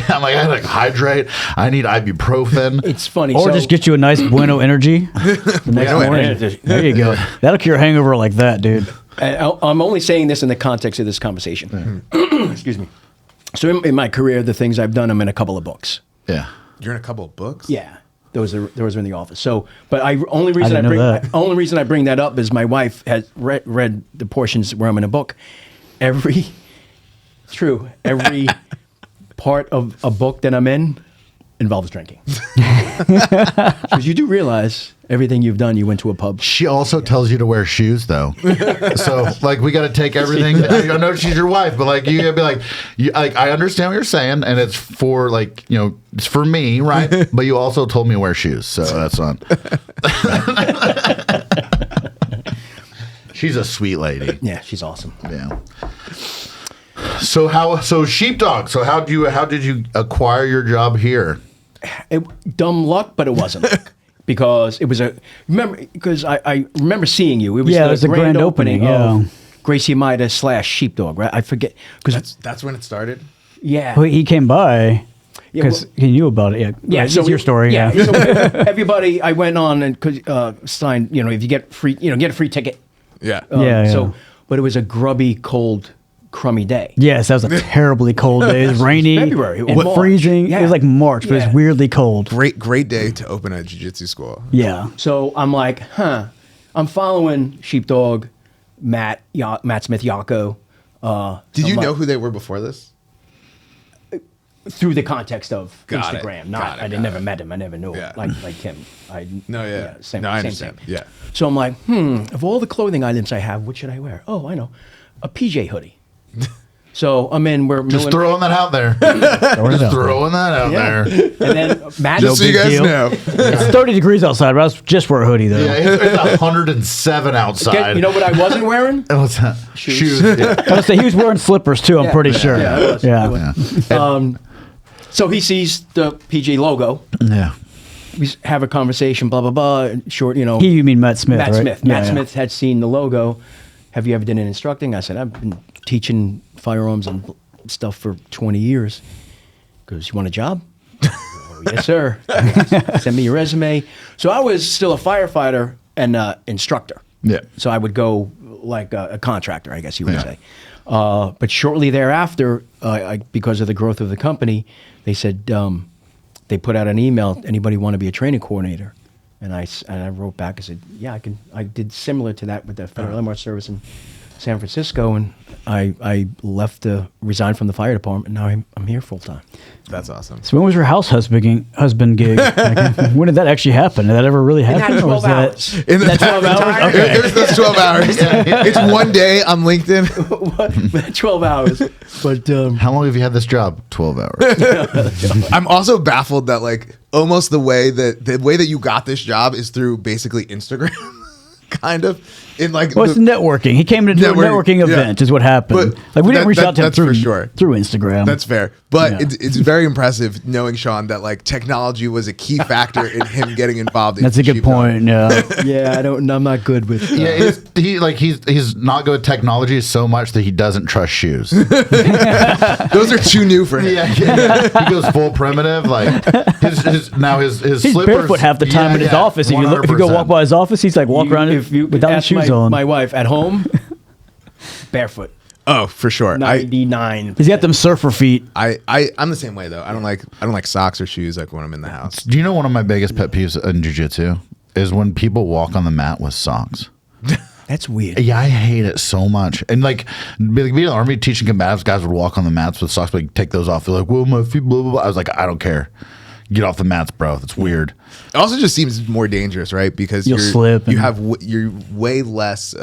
I'm like, I gotta hydrate. I need ibuprofen. It's funny. Or just get you a nice Bueno energy the next Bueno morning. energy. There you go. That'll cure a hangover like that, dude. I'm only saying this in the context of this conversation. Excuse me. So in my career, the things I've done, I'm in a couple of books. Yeah. You're in a couple of books? Yeah, those are in the office. So, but only reason didn't know that. only reason I bring that up is my wife has read the portions where I'm in a book. Every part of a book that I'm in involves drinking. Because you do realize everything you've done, you went to a pub. She also tells you to wear shoes, though. So, like, we got to take everything. I know she's your wife, but like, you gotta be like, I understand what you're saying, and it's for like, it's for me, right? But you also told me to wear shoes, so that's on. She's a sweet lady. Yeah, she's awesome. Yeah. So Sheepdog. So how did you acquire your job here? Dumb luck, but it wasn't luck. because it was because I remember seeing you. It was it was the grand opening of Gracie Maida / Sheepdog, right? I forget because That's when it started. yeah. Well, he came by because he knew about it. Yeah, Yeah, right, it's your story. Yeah. So everybody, I went on and signed. If you get free, get a free ticket. Yeah. So, but it was a grubby, cold, crummy day. Yes, that was a terribly cold day. It was rainy, February. It and was March. freezing. Yeah. It was like March, but it Yeah. was weirdly cold. Great day to open a jiu-jitsu school. Yeah. So I'm like, I'm following Sheepdog, Matt Smith, Yako. Did you know who they were before this? Through the context of Got it. Instagram, Got it, I got never it. met him. I never knew Yeah. him like him. Same, I same understand. thing. Yeah. So I'm like, of all the clothing items I have, what should I wear? Oh, I know, a PJ hoodie. So I'm in. We're Just milling- throwing that out there. Just throwing that out Yeah. there. And then Matt. Just so you big guys deal. know. It's 30 degrees outside, but I was just wear a hoodie though. Yeah, it's 107 outside. You know what I wasn't wearing? What's that? Shoes. Yeah. I was say he was wearing slippers too. I'm pretty sure. Yeah, I was. Yeah. I was. So he sees the PJ logo. Yeah. We have a conversation. Blah blah blah. Short, You mean Matt Smith? Matt right? Smith. Yeah, Matt yeah. Smith had seen the logo. Have you ever done any instructing? I said, I've been teaching firearms and stuff for 20 years. Goes, you want a job? Oh, yes, sir. Send me your resume. So I was still a firefighter and instructor. Yeah. So I would go like a contractor, I guess you would Yeah. say. But shortly thereafter, because of the growth of the company, they said they put out an email. Anybody want to be a training coordinator? And I wrote back. I said, yeah, I can. I did similar to that with the Federal Air Marshal Service in San Francisco, and I resigned from the fire department. And now I'm here full time. That's awesome. So when was your house husband gig? Like, when did that actually happen? Did that ever really happen? That or was 12 hours. That, In the that 12 hours? Okay. It was those 12 hours. It's one day on LinkedIn. 12 hours. But How long have you had this job? 12 hours. I'm also baffled that like almost the way that you got this job is through basically Instagram, kind of. In like Well, it's networking. He came to do a networking yeah. event, is what happened. But Like we didn't reach out to him that's for through sure. through Instagram. That's fair, but Yeah. it's very impressive knowing Sean that like technology was a key factor in him getting involved. That's a good Sheepdog. point. Yeah. yeah, I'm not good with. Yeah, he's not good at technology so much that he doesn't trust shoes. Those are too new for him. Yeah, he goes full primitive. Like his He's slippers, barefoot half the time in his office. If you go walk by his office, he's like walk around if you without his ask shoes my, on. my wife at home, barefoot. Oh, for sure. 99. He's got them surfer feet. I'm the same way though. I don't like socks or shoes like when I'm in the house. Do you know one of my biggest pet peeves in jiu-jitsu is when people walk on the mat with socks? That's weird. Yeah, I hate it so much. And like being in the army teaching combatives, guys would walk on the mats with socks, but like, take those off. They're like, well, my feet, blah, blah, blah. I was like, I don't care. Get off the mats, bro. That's weird. It also just seems more dangerous, right? Because You'll slip You and- have you're way less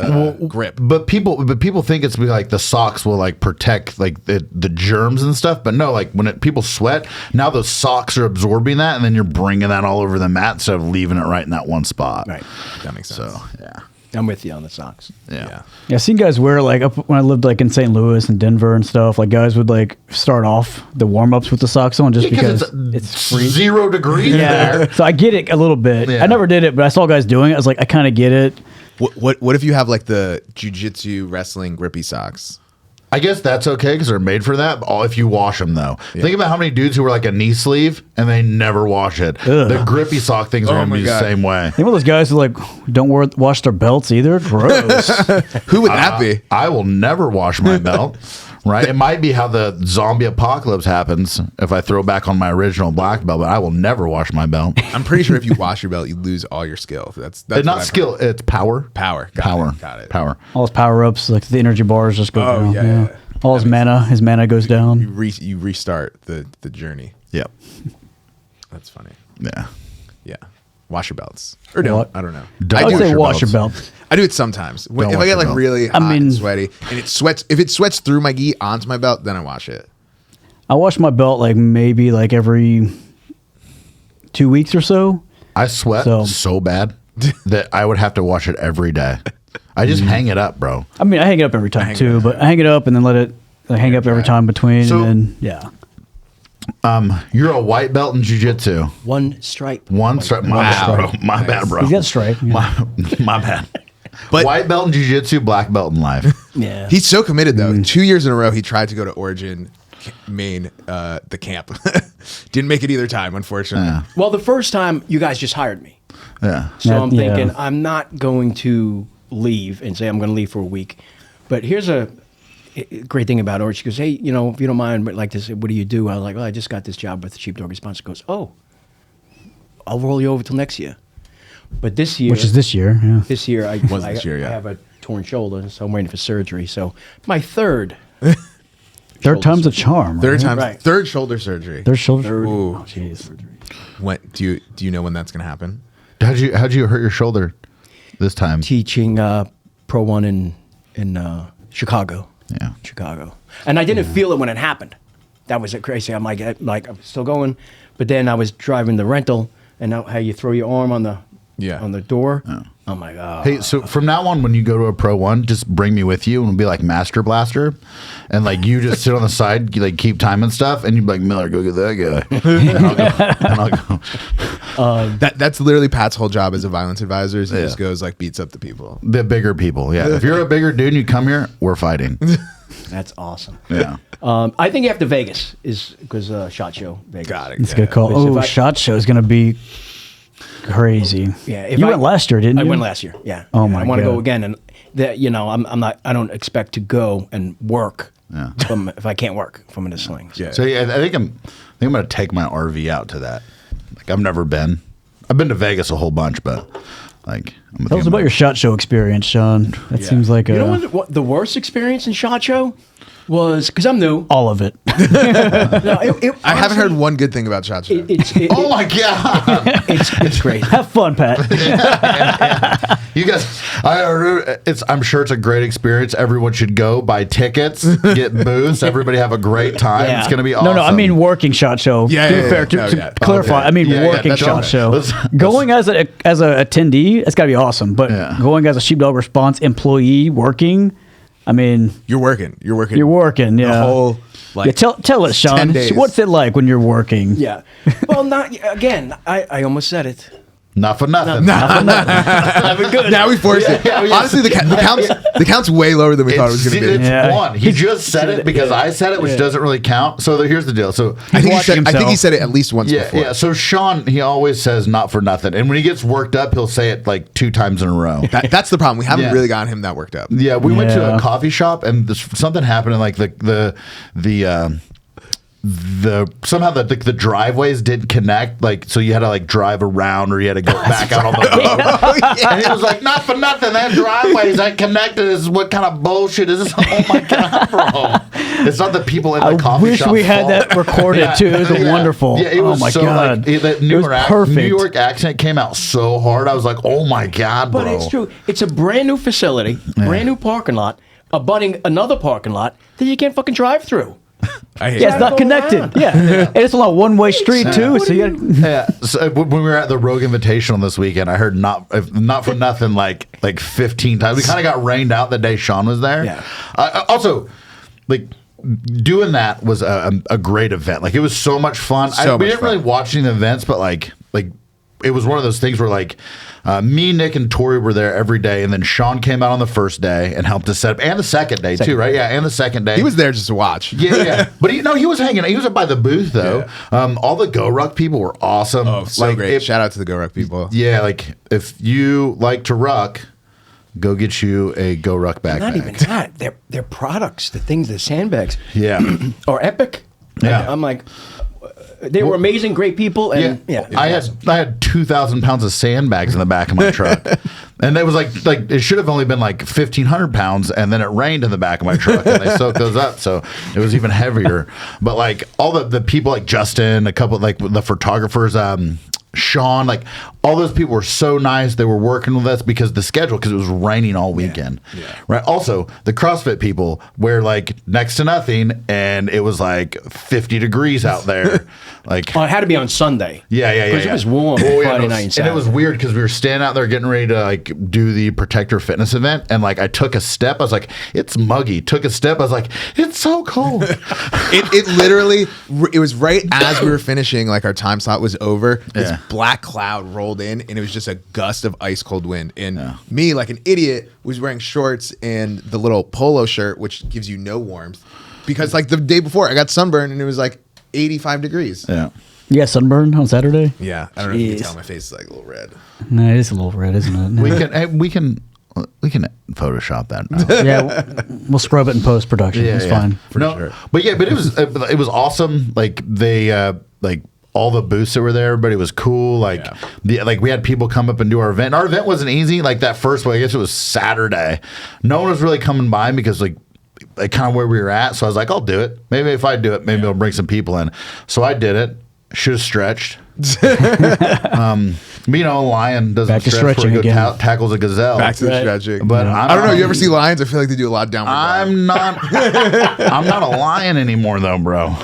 grip. But people think it's like the socks will like protect like the germs and stuff. But no, like when people sweat, now those socks are absorbing that, and then you're bringing that all over the mat instead of leaving it right in that one spot. Right. That makes sense. So yeah. I'm with you on the socks. Yeah. Yeah, I've seen guys wear like up when I lived like in St. Louis and Denver and stuff. Like guys would like start off the warm ups with the socks on just because it's free. 0 degrees there. So I get it a little bit. Yeah. I never did it, but I saw guys doing it. I was like, I kind of get it. What if you have like the jiu-jitsu wrestling grippy socks? I guess that's okay because they're made for that. But all if you wash them though, think about how many dudes who wear like a knee sleeve and they never wash it. Ugh. The grippy sock things are Oh gonna my be the God. same way. You know those guys who like don't wash their belts either? Gross. Who would that be? I will never wash my belt. Right? It might be how the zombie apocalypse happens if I throw back on my original black belt, but I will never wash my belt. I'm pretty sure if you wash your belt, you lose all your skill. That's It's not what I've skill, heard. it's power. Power. Got Power. It. Got it. Power. All his power ups, like the energy bars just go Oh, down. yeah. All his mana goes down. You restart the journey. Yep. That's funny. Yeah. Yeah. Wash your belts. Or don't. What? I don't know. Don't I would wash say your wash your belts. belt. I do it sometimes. If wash I get your like belt. really hot mean- and sweaty and it sweats, if it sweats through my gi onto my belt, then I wash it. I wash my belt like maybe like every 2 weeks or so. I sweat so bad that I would have to wash it every day. I just hang it up, bro. I mean, I hang it up every time too, but I hang it up and then let it hang up every time between, So- and then yeah. You're a white belt in jiu-jitsu. One stripe. One stripe. My bad, bro. My bad, bro. He's got a stripe. Yeah. My bad. But- White belt in jiu-jitsu, black belt in life. Yeah. He's so committed though. 2 years in a row, he tried to go to Origin, Maine, the camp. Didn't make it either time, unfortunately. Yeah. Well, the first time you guys just hired me. Yeah. So I'm Yeah. thinking I'm not going to leave and say I'm going to leave for a week. But here's a great thing about Orange. She goes, hey, you know, if you don't mind, but like this, what do you do? I was like, well, I just got this job with the Sheepdog Response. She goes, oh, I'll roll you over till next year. But this year, Which is this year. Yeah. this year, I this year, yeah. I have a torn shoulder, so I'm waiting for surgery. So my third. Third time's a charm. Right? Third time, Right. third shoulder surgery. Third shoulder. Third. Ooh. Oh, jeez. When do you know when that's gonna happen? How'd you hurt your shoulder this time? Teaching Pro 1 in Chicago. Yeah. Chicago. And I didn't feel it when it happened. That was crazy. I'm like I'm still going. But then I was driving the rental, and now how you throw your arm on the door. I'm like, oh. Hey, so from now on, when you go to a Pro 1, just bring me with you, and we'll be like Master Blaster, and like you just sit on the side, you like keep time and stuff, and you'd be like, Miller, go get that guy, and I'll go. That's literally Pat's whole job as a violence advisor. Is he just goes like beats up the people. The bigger people, yeah. If you're a bigger dude and you come here, we're fighting. That's awesome. Yeah. I think after Vegas is because SHOT Show. Vegas. Got it. It's a good call. Because if Oh, I- SHOT Show is going to be crazy. Yeah, You went last year, didn't you? I went last year. Yeah. Oh, Yeah, my I want to God. go again, and that I'm not. I don't expect to go and work. Yeah. If I can't work, if I'm in a sling. Yeah. So yeah, I think I'm gonna take my RV out to that. Like I've never been. I've been to Vegas a whole bunch, but like Tell us about your SHOT Show experience, Sean. That seems like You know what the worst experience in SHOT Show was? Because I'm new. all of it. No, I haven't heard one good thing about Shot Show. Oh my god! It's great. Have fun, Pat. You guys, I'm sure it's a great experience. Everyone should go buy tickets, get booths. Everybody have a great time. Yeah. It's gonna be awesome. No, I mean working SHOT Show. Yeah, To be yeah, fair, yeah. to No, yeah. clarify, Okay. I mean Yeah, yeah, working that's SHOT okay. Show. Let's- Going as a attendee, it's got to be awesome. But Yeah. going as a Sheepdog Response employee, working, I mean, You're working. you're working. Yeah. The whole like yeah, tell us, Sean. 10 days. What's it like when you're working? Yeah. Well, not again. I almost said it. not for nothing. now we forced it. Yeah, yeah. Honestly, the count's way lower than we thought it was going to be. It's Yeah. one. He just said it because I said it, which doesn't really count. So here's the deal. So I think he watching said. I think he himself. said it at least once yeah, before. yeah. So Sean, he always says not for nothing, and when he gets worked up, he'll say it like 2 times in a row. That's the problem. We haven't Yeah. really gotten him that worked up. Yeah, we went to Yeah. a coffee shop and something happened, and like the somehow the driveways didn't connect, like so you had to like drive around or you had to go back out on the road. And he was like, not for nothing, that driveways that connected is what kind of bullshit is this? Oh my god, bro! It's not the people in the I coffee wish shop. we had that recorded too. It was Yeah. wonderful. Yeah, it was oh my so god, like that it was perfect. New York accent came out so hard. I was like, oh my god, bro! But it's true. It's a brand new facility, brand new parking lot, abutting another parking lot that you can't fucking drive through. I hate Yeah, it's that. not Go connected. around. Yeah. And it's on a one-way street too. So you got Yeah, so when we were at the Rogue Invitational this weekend, I heard not for nothing like 15 times. We kind of got rained out the day Sean was there. Yeah. Also, like doing that was a great event. Like it was so much fun. So We much didn't really fun. watch any events, but like it was one of those things where like me, Nick, and Tori were there every day, and then Sean came out on the first day and helped us set up, and the second day too, right? Yeah, and the second day He was there just to watch. yeah. But he was hanging. He was up by the booth though. All the Go Ruck people were awesome. Oh, so great! if- Shout out to the Go Ruck people. Yeah, like if you like to ruck, go get you a Go Ruck backpack. Not even that. Their products, the things, the sandbags, Yeah. are epic. Yeah. I'm like, they were amazing, great people, Yeah, and yeah. I had 2,000 pounds of sandbags in the back of my truck, and it was like it should have only been like 1,500 pounds, and then it rained in the back of my truck, and they soaked those up, so it was even heavier. But like all the people like Justin, a couple like the photographers, Sean, like all those people were so nice. They were working with us because the schedule, because it was raining all weekend. Yeah. Right. Also, the CrossFit people wear like next to nothing, and it was like 50 degrees out there. Like, Oh, it had to be on Sunday. yeah. Because it was warm Friday night and And Saturday. it was weird because we were standing out there getting ready to like do the Protector Fitness event, and like I took a step. I was like, it's muggy. Took a step. I was like, it's so cold. It literally, it was right as we were finishing, like our time slot was over. This Yeah. black cloud rolled in, and it was just a gust of ice cold wind. And me, like an idiot, was wearing shorts and the little polo shirt, which gives you no warmth, because like the day before I got sunburned and it was like 85 degrees. Yeah. You got sunburn on Saturday? Yeah, I don't know if you can Jeez. tell, my face is like a little red. No, it is a little red, isn't it? We can Photoshop that now. Yeah, we'll scrub it in post production. It's fine. No, sure. but yeah, but it was awesome. Like they like all the booths that were there, everybody was cool. Like we had people come up and do our event. Our event wasn't easy. Like that first one, I guess it was Saturday. No one was really coming by because like kind of where we were at. So I was like, I'll do it. Maybe if I do it, maybe I'll bring some people in. So I did it. Should have stretched. You know, a lion doesn't Back to stretch before he stretching go again. tackles a gazelle. Back to the Right. stretching. But I don't know. You ever see lions? I feel like they do a lot of downward dog. I'm not a lion anymore though, bro.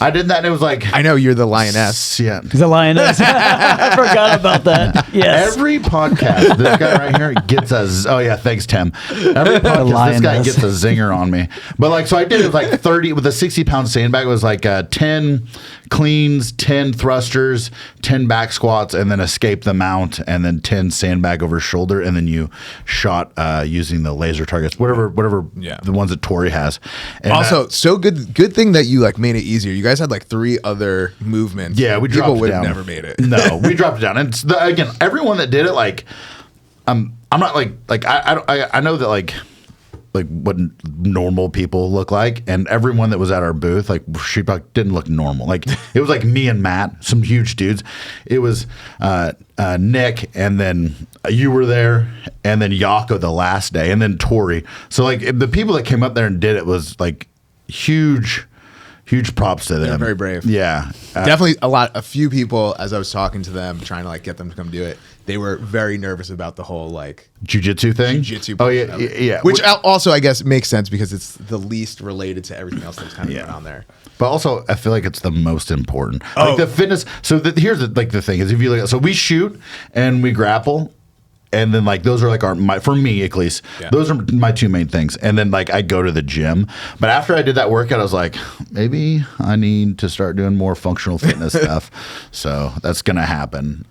I did that and it was like I know you're the lioness. yeah. He's a lioness. I forgot about that. Yes. Every podcast, this guy right here gets a. Oh yeah, thanks Tim. Every podcast, this guy lioness. gets a zinger on me. But like, so I did it with like 30 with a 60-pound sandbag. It was like 10 cleans, 10 thrusters, 10 back squats, and then escape the mount, and then 10 sandbag over shoulder, and then you shot using the laser targets, whatever the ones that Tori has. And, Also, so good thing that you like made it easier. You guys had like 3 other movements. yeah, we People dropped it would have down. never made it. No, we dropped it down. And it's again, everyone that did it, like, I'm not like I know that like what normal people look like, and everyone that was at our booth, like Sheepdog, didn't look normal. Like it was like me and Matt, some huge dudes. It was Nick, and then you were there, and then Yako the last day, and then Tori. So like the people that came up there and did it was like huge props to them. They're very brave. Yeah. Definitely a few people, as I was talking to them, trying to like get them to come do it, they were very nervous about the whole like Jiu-jitsu thing? jiu-jitsu. Oh, yeah. portion of it. Yeah. Which also, I guess, makes sense because it's the least related to everything else that's kind of going on there. But also, I feel like it's the most important. Oh. Like the fitness. So here's the thing is, if you look at, so we shoot and we grapple, and then like those are like for me at least, those are my 2 main things. And then like I go to the gym. But after I did that workout, I was like, maybe I need to start doing more functional fitness stuff. So that's gonna happen.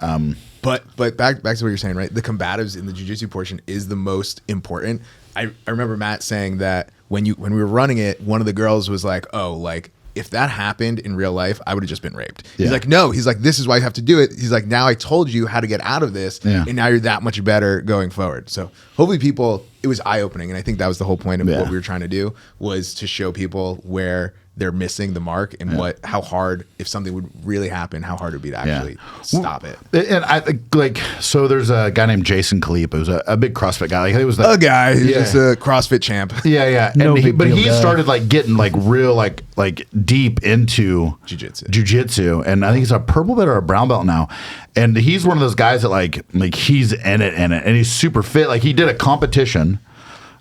But back to what you're saying, right? The combatives in the jiu-jitsu portion is the most important. I remember Matt saying that when we were running it, one of the girls was like, "Oh, like if that happened in real life, I would have just been raped." He's like, "No." He's like, "This is why you have to do it." He's like, "Now I told you how to get out of this, and now you're that much better going forward." So hopefully it was eye-opening, and I think that was the whole point of what we were trying to do, was to show people where they're missing the mark and how hard, if something would really happen, how hard it would be to actually stop it. And I think like, so there's a guy named Jason Kaliep, who's a big CrossFit guy. Like he was A guy who's just a CrossFit champ. Yeah. No And big but deal he guy. started like getting like real like deep into jiu-jitsu, and I think he's a purple belt or a brown belt now. And he's one of those guys that like he's in it, and he's super fit. Like he did a competition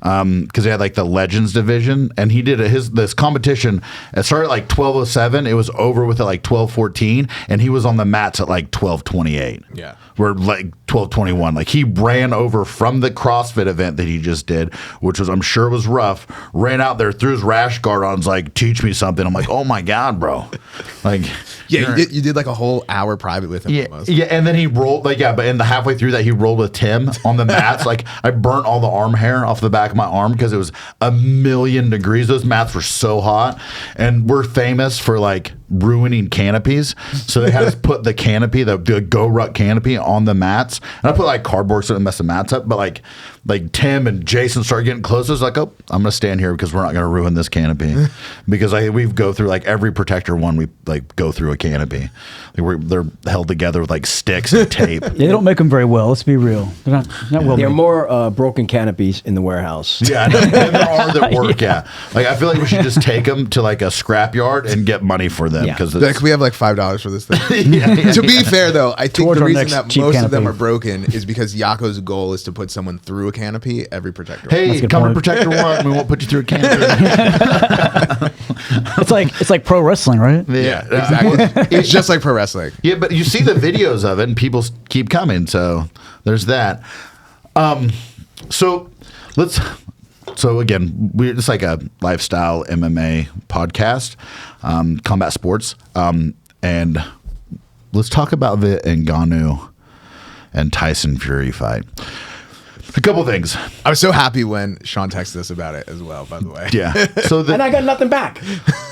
because they had like the Legends division, and he did this competition. It started at like 12:07. It was over with at like 12:14, and he was on the mats at like 12:28. Yeah. We're like 12:21. Like he ran over from the CrossFit event that he just did, which was, I'm sure was rough. Ran out there, threw his rash guard on, was like, "Teach me something." I'm like, "Oh my god, bro!" Like, Yeah, you did like a whole hour private with him almost. Yeah, and then he rolled but in the halfway through that he rolled with Tim on the mats. Like I burnt all the arm hair off the back of my arm because it was 1,000,000 degrees. Those mats were so hot, and we're famous for like ruining canopies. So they had us put the canopy, the Go Ruck canopy, on the mats, and I put like cardboard so it didn't mess the mats up. But like Tim and Jason started getting close. I was like, "Oh, I'm gonna stand here because we're not gonna ruin this canopy," because we go through like every protector one, we like go through a canopy. They're held together with like sticks and tape. Yeah, they don't make them very well. Let's be real. They're not well There are made. more broken canopies in the warehouse. Yeah, and there are that work. Yeah, like I feel like we should just take them to like a scrap yard and get money for them. them Yeah. because Like, we have like $5 for this thing. yeah, To be fair, though, I think Towards the our reason next that cheap most of them canopy. are broken is because Yako's goal is to put someone through a canopy every protector. Hey, That's a good come to point. Protector One. We won't put you through a canopy. It's like pro wrestling, right? Yeah, exactly. It's just like pro wrestling. Yeah, but you see the videos of it, and people keep coming. So there's that. So let's. So again, it's like a lifestyle MMA podcast, combat sports, and let's talk about the Ngannou and Tyson Fury fight. A couple things. I was so happy when Sean texted us about it as well, by the way. Yeah. So And I got nothing back.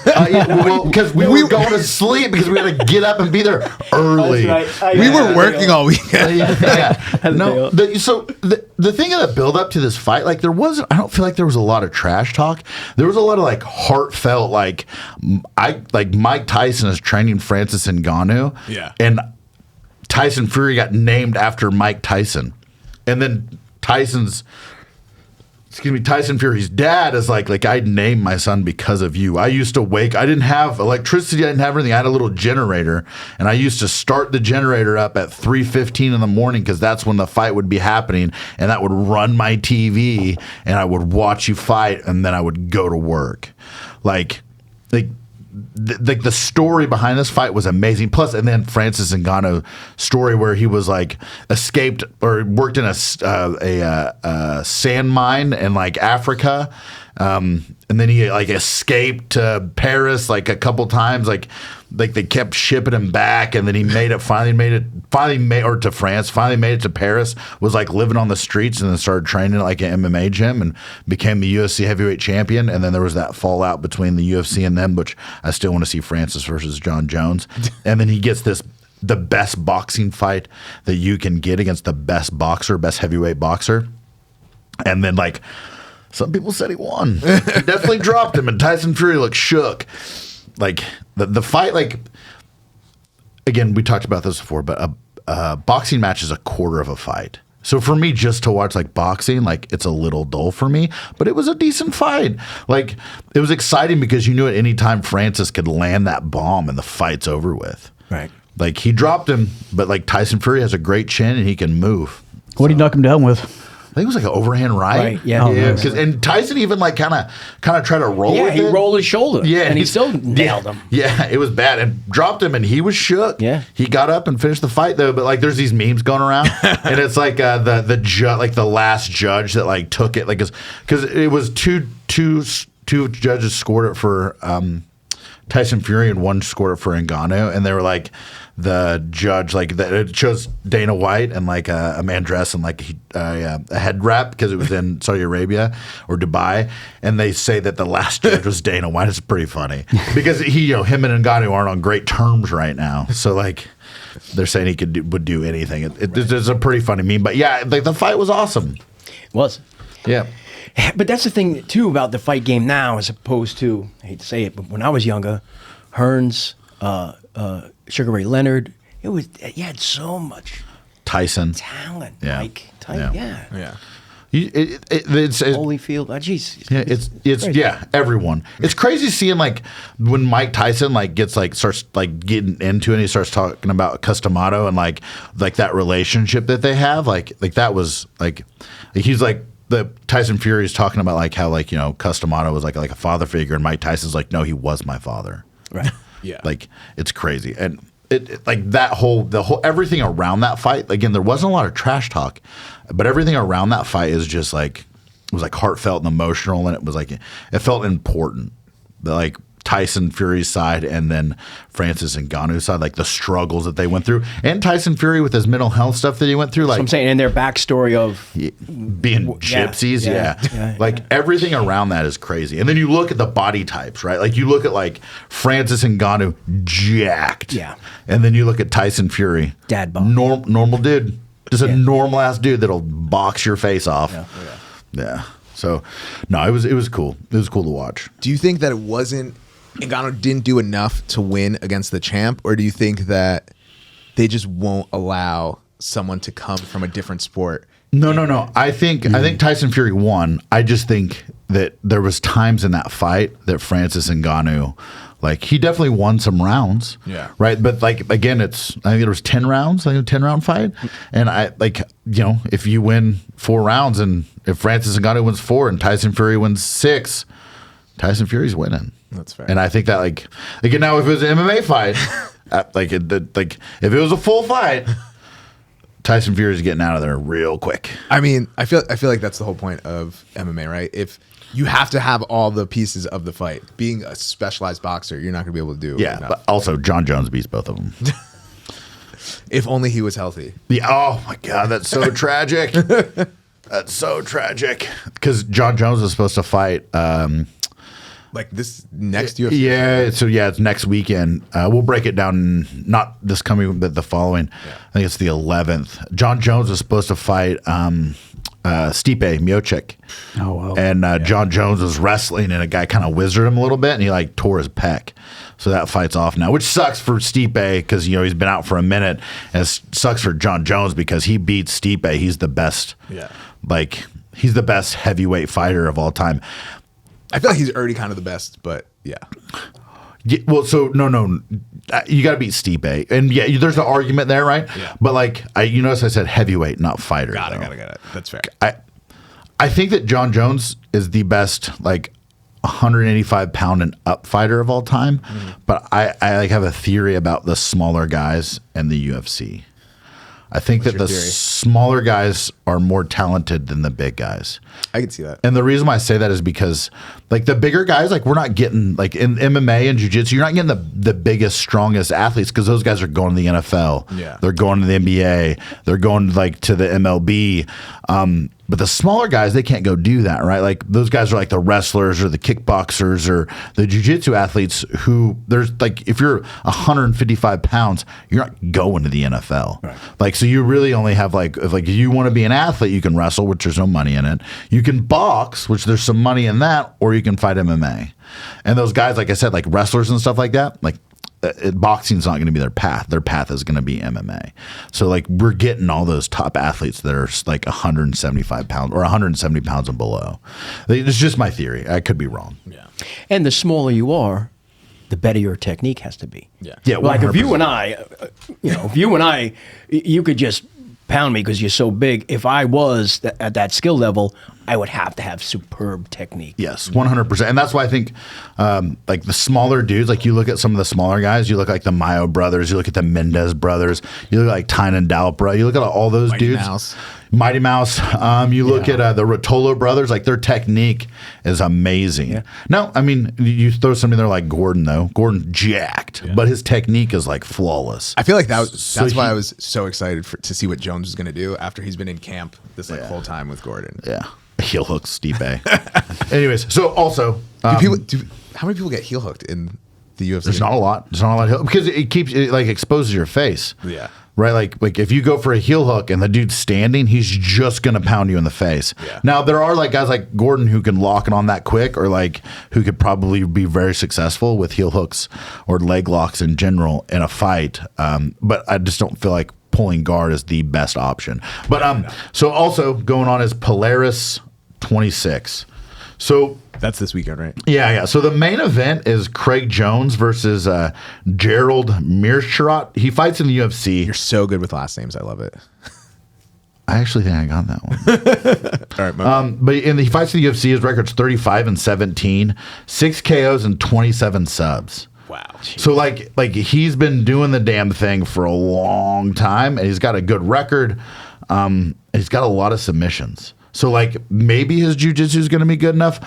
because we were going to sleep because we had to get up and be there early. That's right. We were working all weekend. Yeah. No, the thing of the build up to this fight, like I don't feel like there was a lot of trash talk. There was a lot of like heartfelt, like Mike Tyson is training Francis Ngannou. Yeah. And Tyson Fury got named after Mike Tyson. And then Tyson Fury's dad is like I named my son because of you. I used to I didn't have electricity, I didn't have anything. I had a little generator, and I used to start the generator up at 3:15 in the morning because that's when the fight would be happening, and that would run my TV, and I would watch you fight, and then I would go to work. The story behind this fight was amazing. Plus, and then Francis Ngannou story where he was like escaped or worked in a sand mine in like Africa, and then he like escaped to Paris like a couple times. Like they kept shipping him back, and then he finally made it to France. Finally made it to Paris. Was like living on the streets, and then started training at like an MMA gym, and became the UFC heavyweight champion. And then there was that fallout between the UFC and them, which I still want to see Francis versus John Jones. And then he gets the best boxing fight that you can get against the best heavyweight boxer. And then like some people said he won. He definitely dropped him, and Tyson Fury looked shook. Like the fight, like again, we talked about this before, but a boxing match is a quarter of a fight. So for me, just to watch like boxing, like it's a little dull for me, but it was a decent fight. Like it was exciting because you knew at any time Francis could land that bomb and the fight's over with. Right. Like he dropped him, but like Tyson Fury has a great chin and he can move. What did he knock him down with? I think it was like an overhand right. Right, yeah. yeah. nice. And Tyson even like kind of tried to roll Yeah, with he it. rolled his shoulder. Yeah, and he still nailed him. Yeah, it was bad and dropped him, and he was shook. Yeah, he got up and finished the fight though. But like, there's these memes going around, and it's like the judge, like the last judge that like took it, like because it was two judges scored it for Tyson Fury and one scored it for Ngannou, and they were like. The judge, like it shows Dana White and like a man dressed in like a head wrap because it was in Saudi Arabia or Dubai, and they say that the last judge was Dana White. It's pretty funny because him and Ngannou aren't on great terms right now. So like they're saying he would do anything. It's a pretty funny meme, but yeah, like the fight was awesome. It was. Yeah. But that's the thing too about the fight game now, as opposed to, I hate to say it, but when I was younger, Hearns, Sugar Ray Leonard, you had so much Tyson. talent. Yeah. Like, Yeah. Yeah. It's Holyfield. Jeez. Yeah, it's everyone. It's crazy seeing like when Mike Tyson starts getting into it and he starts talking about Customato and like that relationship that they have. Like that was like he's like the Tyson Fury is talking about like how like Customato was like a father figure and Mike Tyson's like, no, he was my father. Right. Yeah. Like it's crazy. And it like the whole everything around that fight, again, there wasn't a lot of trash talk, but everything around that fight is just like it was like heartfelt and emotional, and it was like it felt important. Like Tyson Fury's side and then Francis Ngannou's side, like the struggles that they went through, and Tyson Fury with his mental health stuff that he went through, like So I'm saying, and their backstory of being gypsies, yeah. Like everything around that is crazy. And then you look at the body types, right? Like you look at like Francis Ngannou, jacked, Yeah. and then you look at Tyson Fury, Dad bod. normal dude, just a normal ass dude that'll box your face off. Yeah. So no, it was cool. It was cool to watch. Do you think that it wasn't Ngannou didn't do enough to win against the champ, or do you think that they just won't allow someone to come from a different sport? No. I think Tyson Fury won. I just think that there was times in that fight that Francis Ngannou Like he definitely won some rounds. Yeah. Right. But like again, I think there was 10 rounds, like a 10-round fight. And if you win 4 rounds and if Francis Ngannou wins 4 and Tyson Fury wins 6, Tyson Fury's winning. That's fair. And I think that again, now if it was an MMA fight, if it was a full fight, Tyson Fury's getting out of there real quick. I mean, I feel like that's the whole point of MMA, right? If you have to have all the pieces of the fight. Being a specialized boxer, you're not going to be able to do. Yeah, enough. but also John Jones beats both of them. If only he was healthy. Yeah. Oh my God, that's so tragic. That's so tragic. Because John Jones is supposed to fight. Like this next UFC. Yeah. So it's next weekend. We'll break it down. Not this coming, but the following. Yeah. I think it's the 11th. John Jones is supposed to fight Stipe Miocic. Oh, wow. And John Jones was wrestling, and a guy kind of wizarded him a little bit, and he like tore his pec. So that fight's off now, which sucks for Stipe because he's been out for a minute, and it sucks for John Jones because he beats Stipe. He's the best. Yeah. Like he's the best heavyweight fighter of all time. I feel like he's already kind of the best, but yeah. Yeah, well, so no, you got to beat Stipe, and yeah, there's an argument there, right? Yeah. But like, you notice I said heavyweight, not fighter. Got it. That's fair. I think that John Jones is the best, like 185 pound and up fighter of all time. Mm-hmm. But I like have a theory about the smaller guys and the UFC. I think that the smaller guys are more talented than the big guys. I can see that. And the reason why I say that is because like the bigger guys, like we're not getting like in MMA and jiu-jitsu, you're not getting the biggest, strongest athletes because those guys are going to the NFL. Yeah. They're going to the NBA. They're going like to the MLB. But the smaller guys, they can't go do that, right? Like those guys are like the wrestlers or the kickboxers or the jiu-jitsu athletes who there's like, if you're 155 pounds, you're not going to the NFL. Right. Like, so you really only have like, if like you want to be an athlete, you can wrestle, which there's no money in it. You can box, which there's some money in that, or you can fight MMA. And those guys, like I said, like wrestlers and stuff like that, like boxing's not going to be their path. Their path is going to be MMA. So like we're getting all those top athletes that are like 175 pounds or 170 pounds and below. It's just my theory. I could be wrong. Yeah. And the smaller you are, the better your technique has to be. Yeah. Yeah. 100%. Like if you and I, you could just pound me because you're so big. If I was at that skill level, I would have to have superb technique. Yes, 100%. And that's why I think like the smaller dudes, like you look at some of the smaller guys, you look like the Mayo brothers, you look at the Mendez brothers, you look like Tynan Dalpra, you look at all those dudes. Mighty Mouse. You look at the Rotolo brothers, like their technique is amazing. Yeah. No, I mean, you throw somebody there like Gordon, though. Gordon jacked, but his technique is like flawless. I feel like that's why I was so excited to see what Jones was going to do after he's been in camp this whole time with Gordon. Yeah. Heel hook Stipe. Anyways, so also. How many people get heel hooked in the UFC? There's not a lot. There's not a lot of heel because it like exposes your face. Yeah. Right, like if you go for a heel hook and the dude's standing, he's just gonna pound you in the face. Yeah. Now there are like guys like Gordon who can lock it on that quick, or like who could probably be very successful with heel hooks or leg locks in general in a fight. But I just don't feel like pulling guard is the best option. But so also going on is Polaris 26. So that's this weekend, right? Yeah. So the main event is Craig Jones versus Gerald Meerschaert. He fights in the UFC. You're so good with last names. I love it. I actually think I got that one. All right, but he fights in the UFC. His record's 35-17, 6 KOs and 27 subs. Wow. Geez. So like he's been doing the damn thing for a long time, and he's got a good record. He's got a lot of submissions. So, like, maybe his jiu-jitsu is going to be good enough,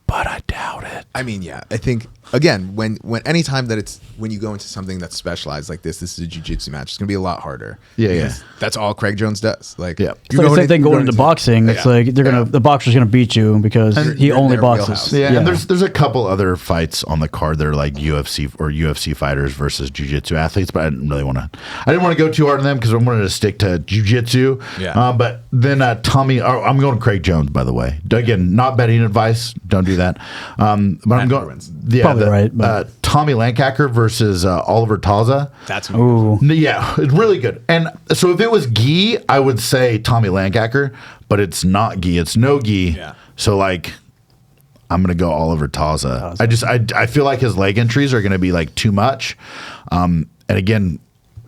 but I doubt it. I mean, yeah. I think, again, when anytime that when you go into something that's specialized like this is a jiu-jitsu match, it's going to be a lot harder. Yeah. That's all Craig Jones does. Like, yeah. It's like the same thing going into boxing. It's like the boxer's going to beat you because he only boxes. Yeah, and there's a couple other fights on the card that are like UFC fighters versus jiu-jitsu athletes, but I didn't want to go too hard on them because I wanted to stick to jiu-jitsu. Yeah. But then Tommy, I'm going to Craig Jones, by the way. Again, not betting advice. Don't do that. But I'm going. Yeah, probably right. But Tommy Lancaster versus Oliver Taza. That's yeah, it's really good. And so if it was gi, I would say Tommy Lancaster, but it's not gi. It's no gi. Yeah. So like, I'm gonna go Oliver Taza. I feel like his leg entries are gonna be like too much. And again,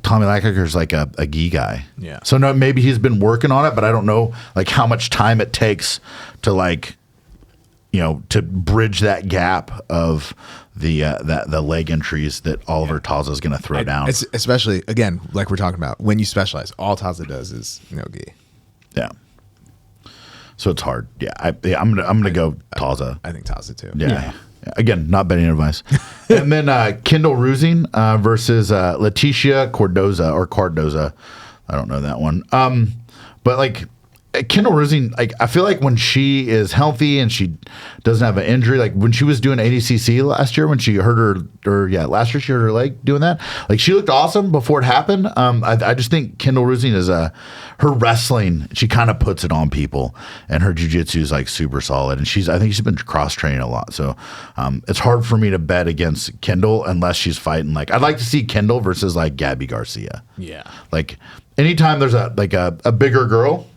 Tommy Lackaker's like a gi guy. Yeah. So no, maybe he's been working on it, but I don't know like how much time it takes to like, to bridge that gap of the leg entries that Oliver Taza is going to throw down. It's especially, again, like we're talking about, when you specialize, all Taza does is no gi. Yeah. So it's hard. Yeah. I'm gonna go Taza. I think Taza too. Yeah. Again, not betting advice. And then Kendall Rusing versus Leticia Cardoza. I don't know that one. But like Kendall Rusing, like I feel like when she is healthy and she doesn't have an injury, like when she was doing ADCC last year, when she hurt last year she hurt her leg doing that. Like she looked awesome before it happened. I just think Kendall Rusing is her wrestling. She kind of puts it on people, and her jiu-jitsu is like super solid. And I think she's been cross training a lot, so it's hard for me to bet against Kendall unless she's fighting. Like I'd like to see Kendall versus like Gabby Garcia. Yeah, like anytime there's a bigger girl.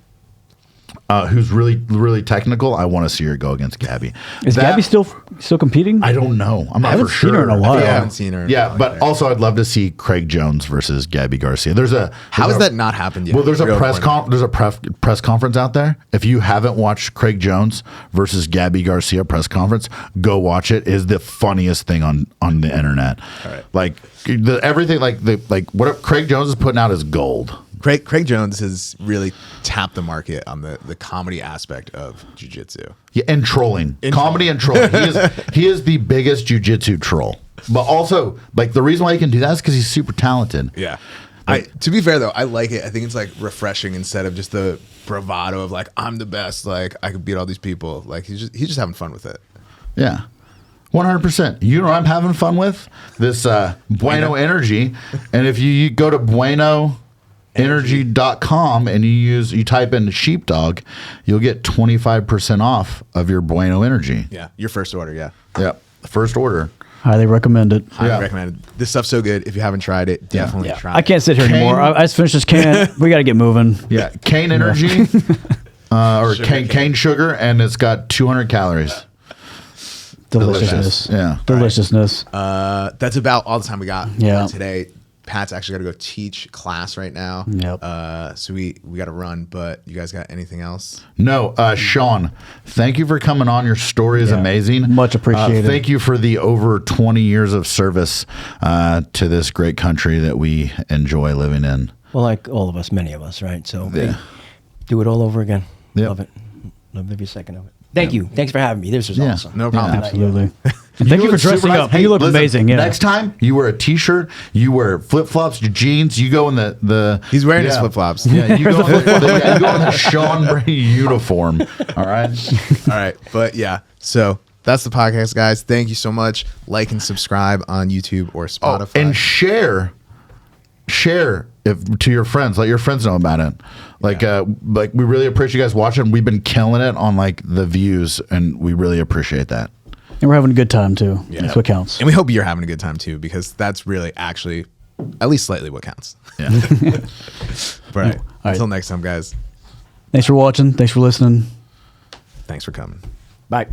Who's really, really technical. I want to see her go against Gabby. Is Gabby still competing? I don't know. I'm not for sure. Seen her in a while. I haven't seen her. Yeah, but also I'd love to see Craig Jones versus Gabby Garcia. How has that not happened yet? Well, there's a press conference out there. If you haven't watched Craig Jones versus Gabby Garcia press conference, go watch it. It is the funniest thing on the internet. All right. Like everything, like what Craig Jones is putting out is gold. Craig Jones has really tapped the market on the comedy aspect of jiu-jitsu. Yeah, and trolling. Comedy and trolling. He is the biggest jiu-jitsu troll. But also, like the reason why he can do that is because he's super talented. Yeah. To be fair though, I like it. I think it's like refreshing instead of just the bravado of like I'm the best, like I could beat all these people. Like he's just having fun with it. Yeah. 100%. You know what I'm having fun with? This Bueno Energy. And if you go to buenoenergy.com and you type in Sheepdog, you'll get 25% off of your Bueno Energy. Yeah. Your first order, yeah. Yep. First order. Highly recommend it. Highly recommend it. This stuff's so good. If you haven't tried it, definitely try it. I can't sit here anymore. I just finished this can. We got to get moving. Yeah. Cane Energy or cane sugar, and it's got 200 calories. Deliciousness. Yeah. Deliciousness. That's about all the time we got Yeah. today. Pat's actually got to go teach class right now. Yep. So we got to run, but you guys got anything else? No, Sean, thank you for coming on. Your story is amazing. Much appreciated. Thank you for the over 20 years of service to this great country that we enjoy living in. Well, like all of us, many of us, right? So Yeah. do it all over again. Yep. Love it. Love every second of it. Thank you. Thanks for having me. This was awesome. No problem. Absolutely. And thank you for dressing up. You look amazing. Yeah. Next time, you wear a t-shirt, you wear flip-flops, your jeans, you go in the He's wearing his flip-flops. Yeah, you go in the Sean Brady uniform. All right? All right. But yeah, so that's the podcast, guys. Thank you so much. Like and subscribe on YouTube or Spotify. And share to your friends. Let your friends know about it. Like we really appreciate you guys watching. We've been killing it on like the views, and we really appreciate that. And we're having a good time too. Yeah. That's what counts. And we hope you're having a good time too, because that's really actually at least slightly what counts. Yeah. All right. All right. Until next time, guys. Thanks for watching. Thanks for listening. Thanks for coming. Bye.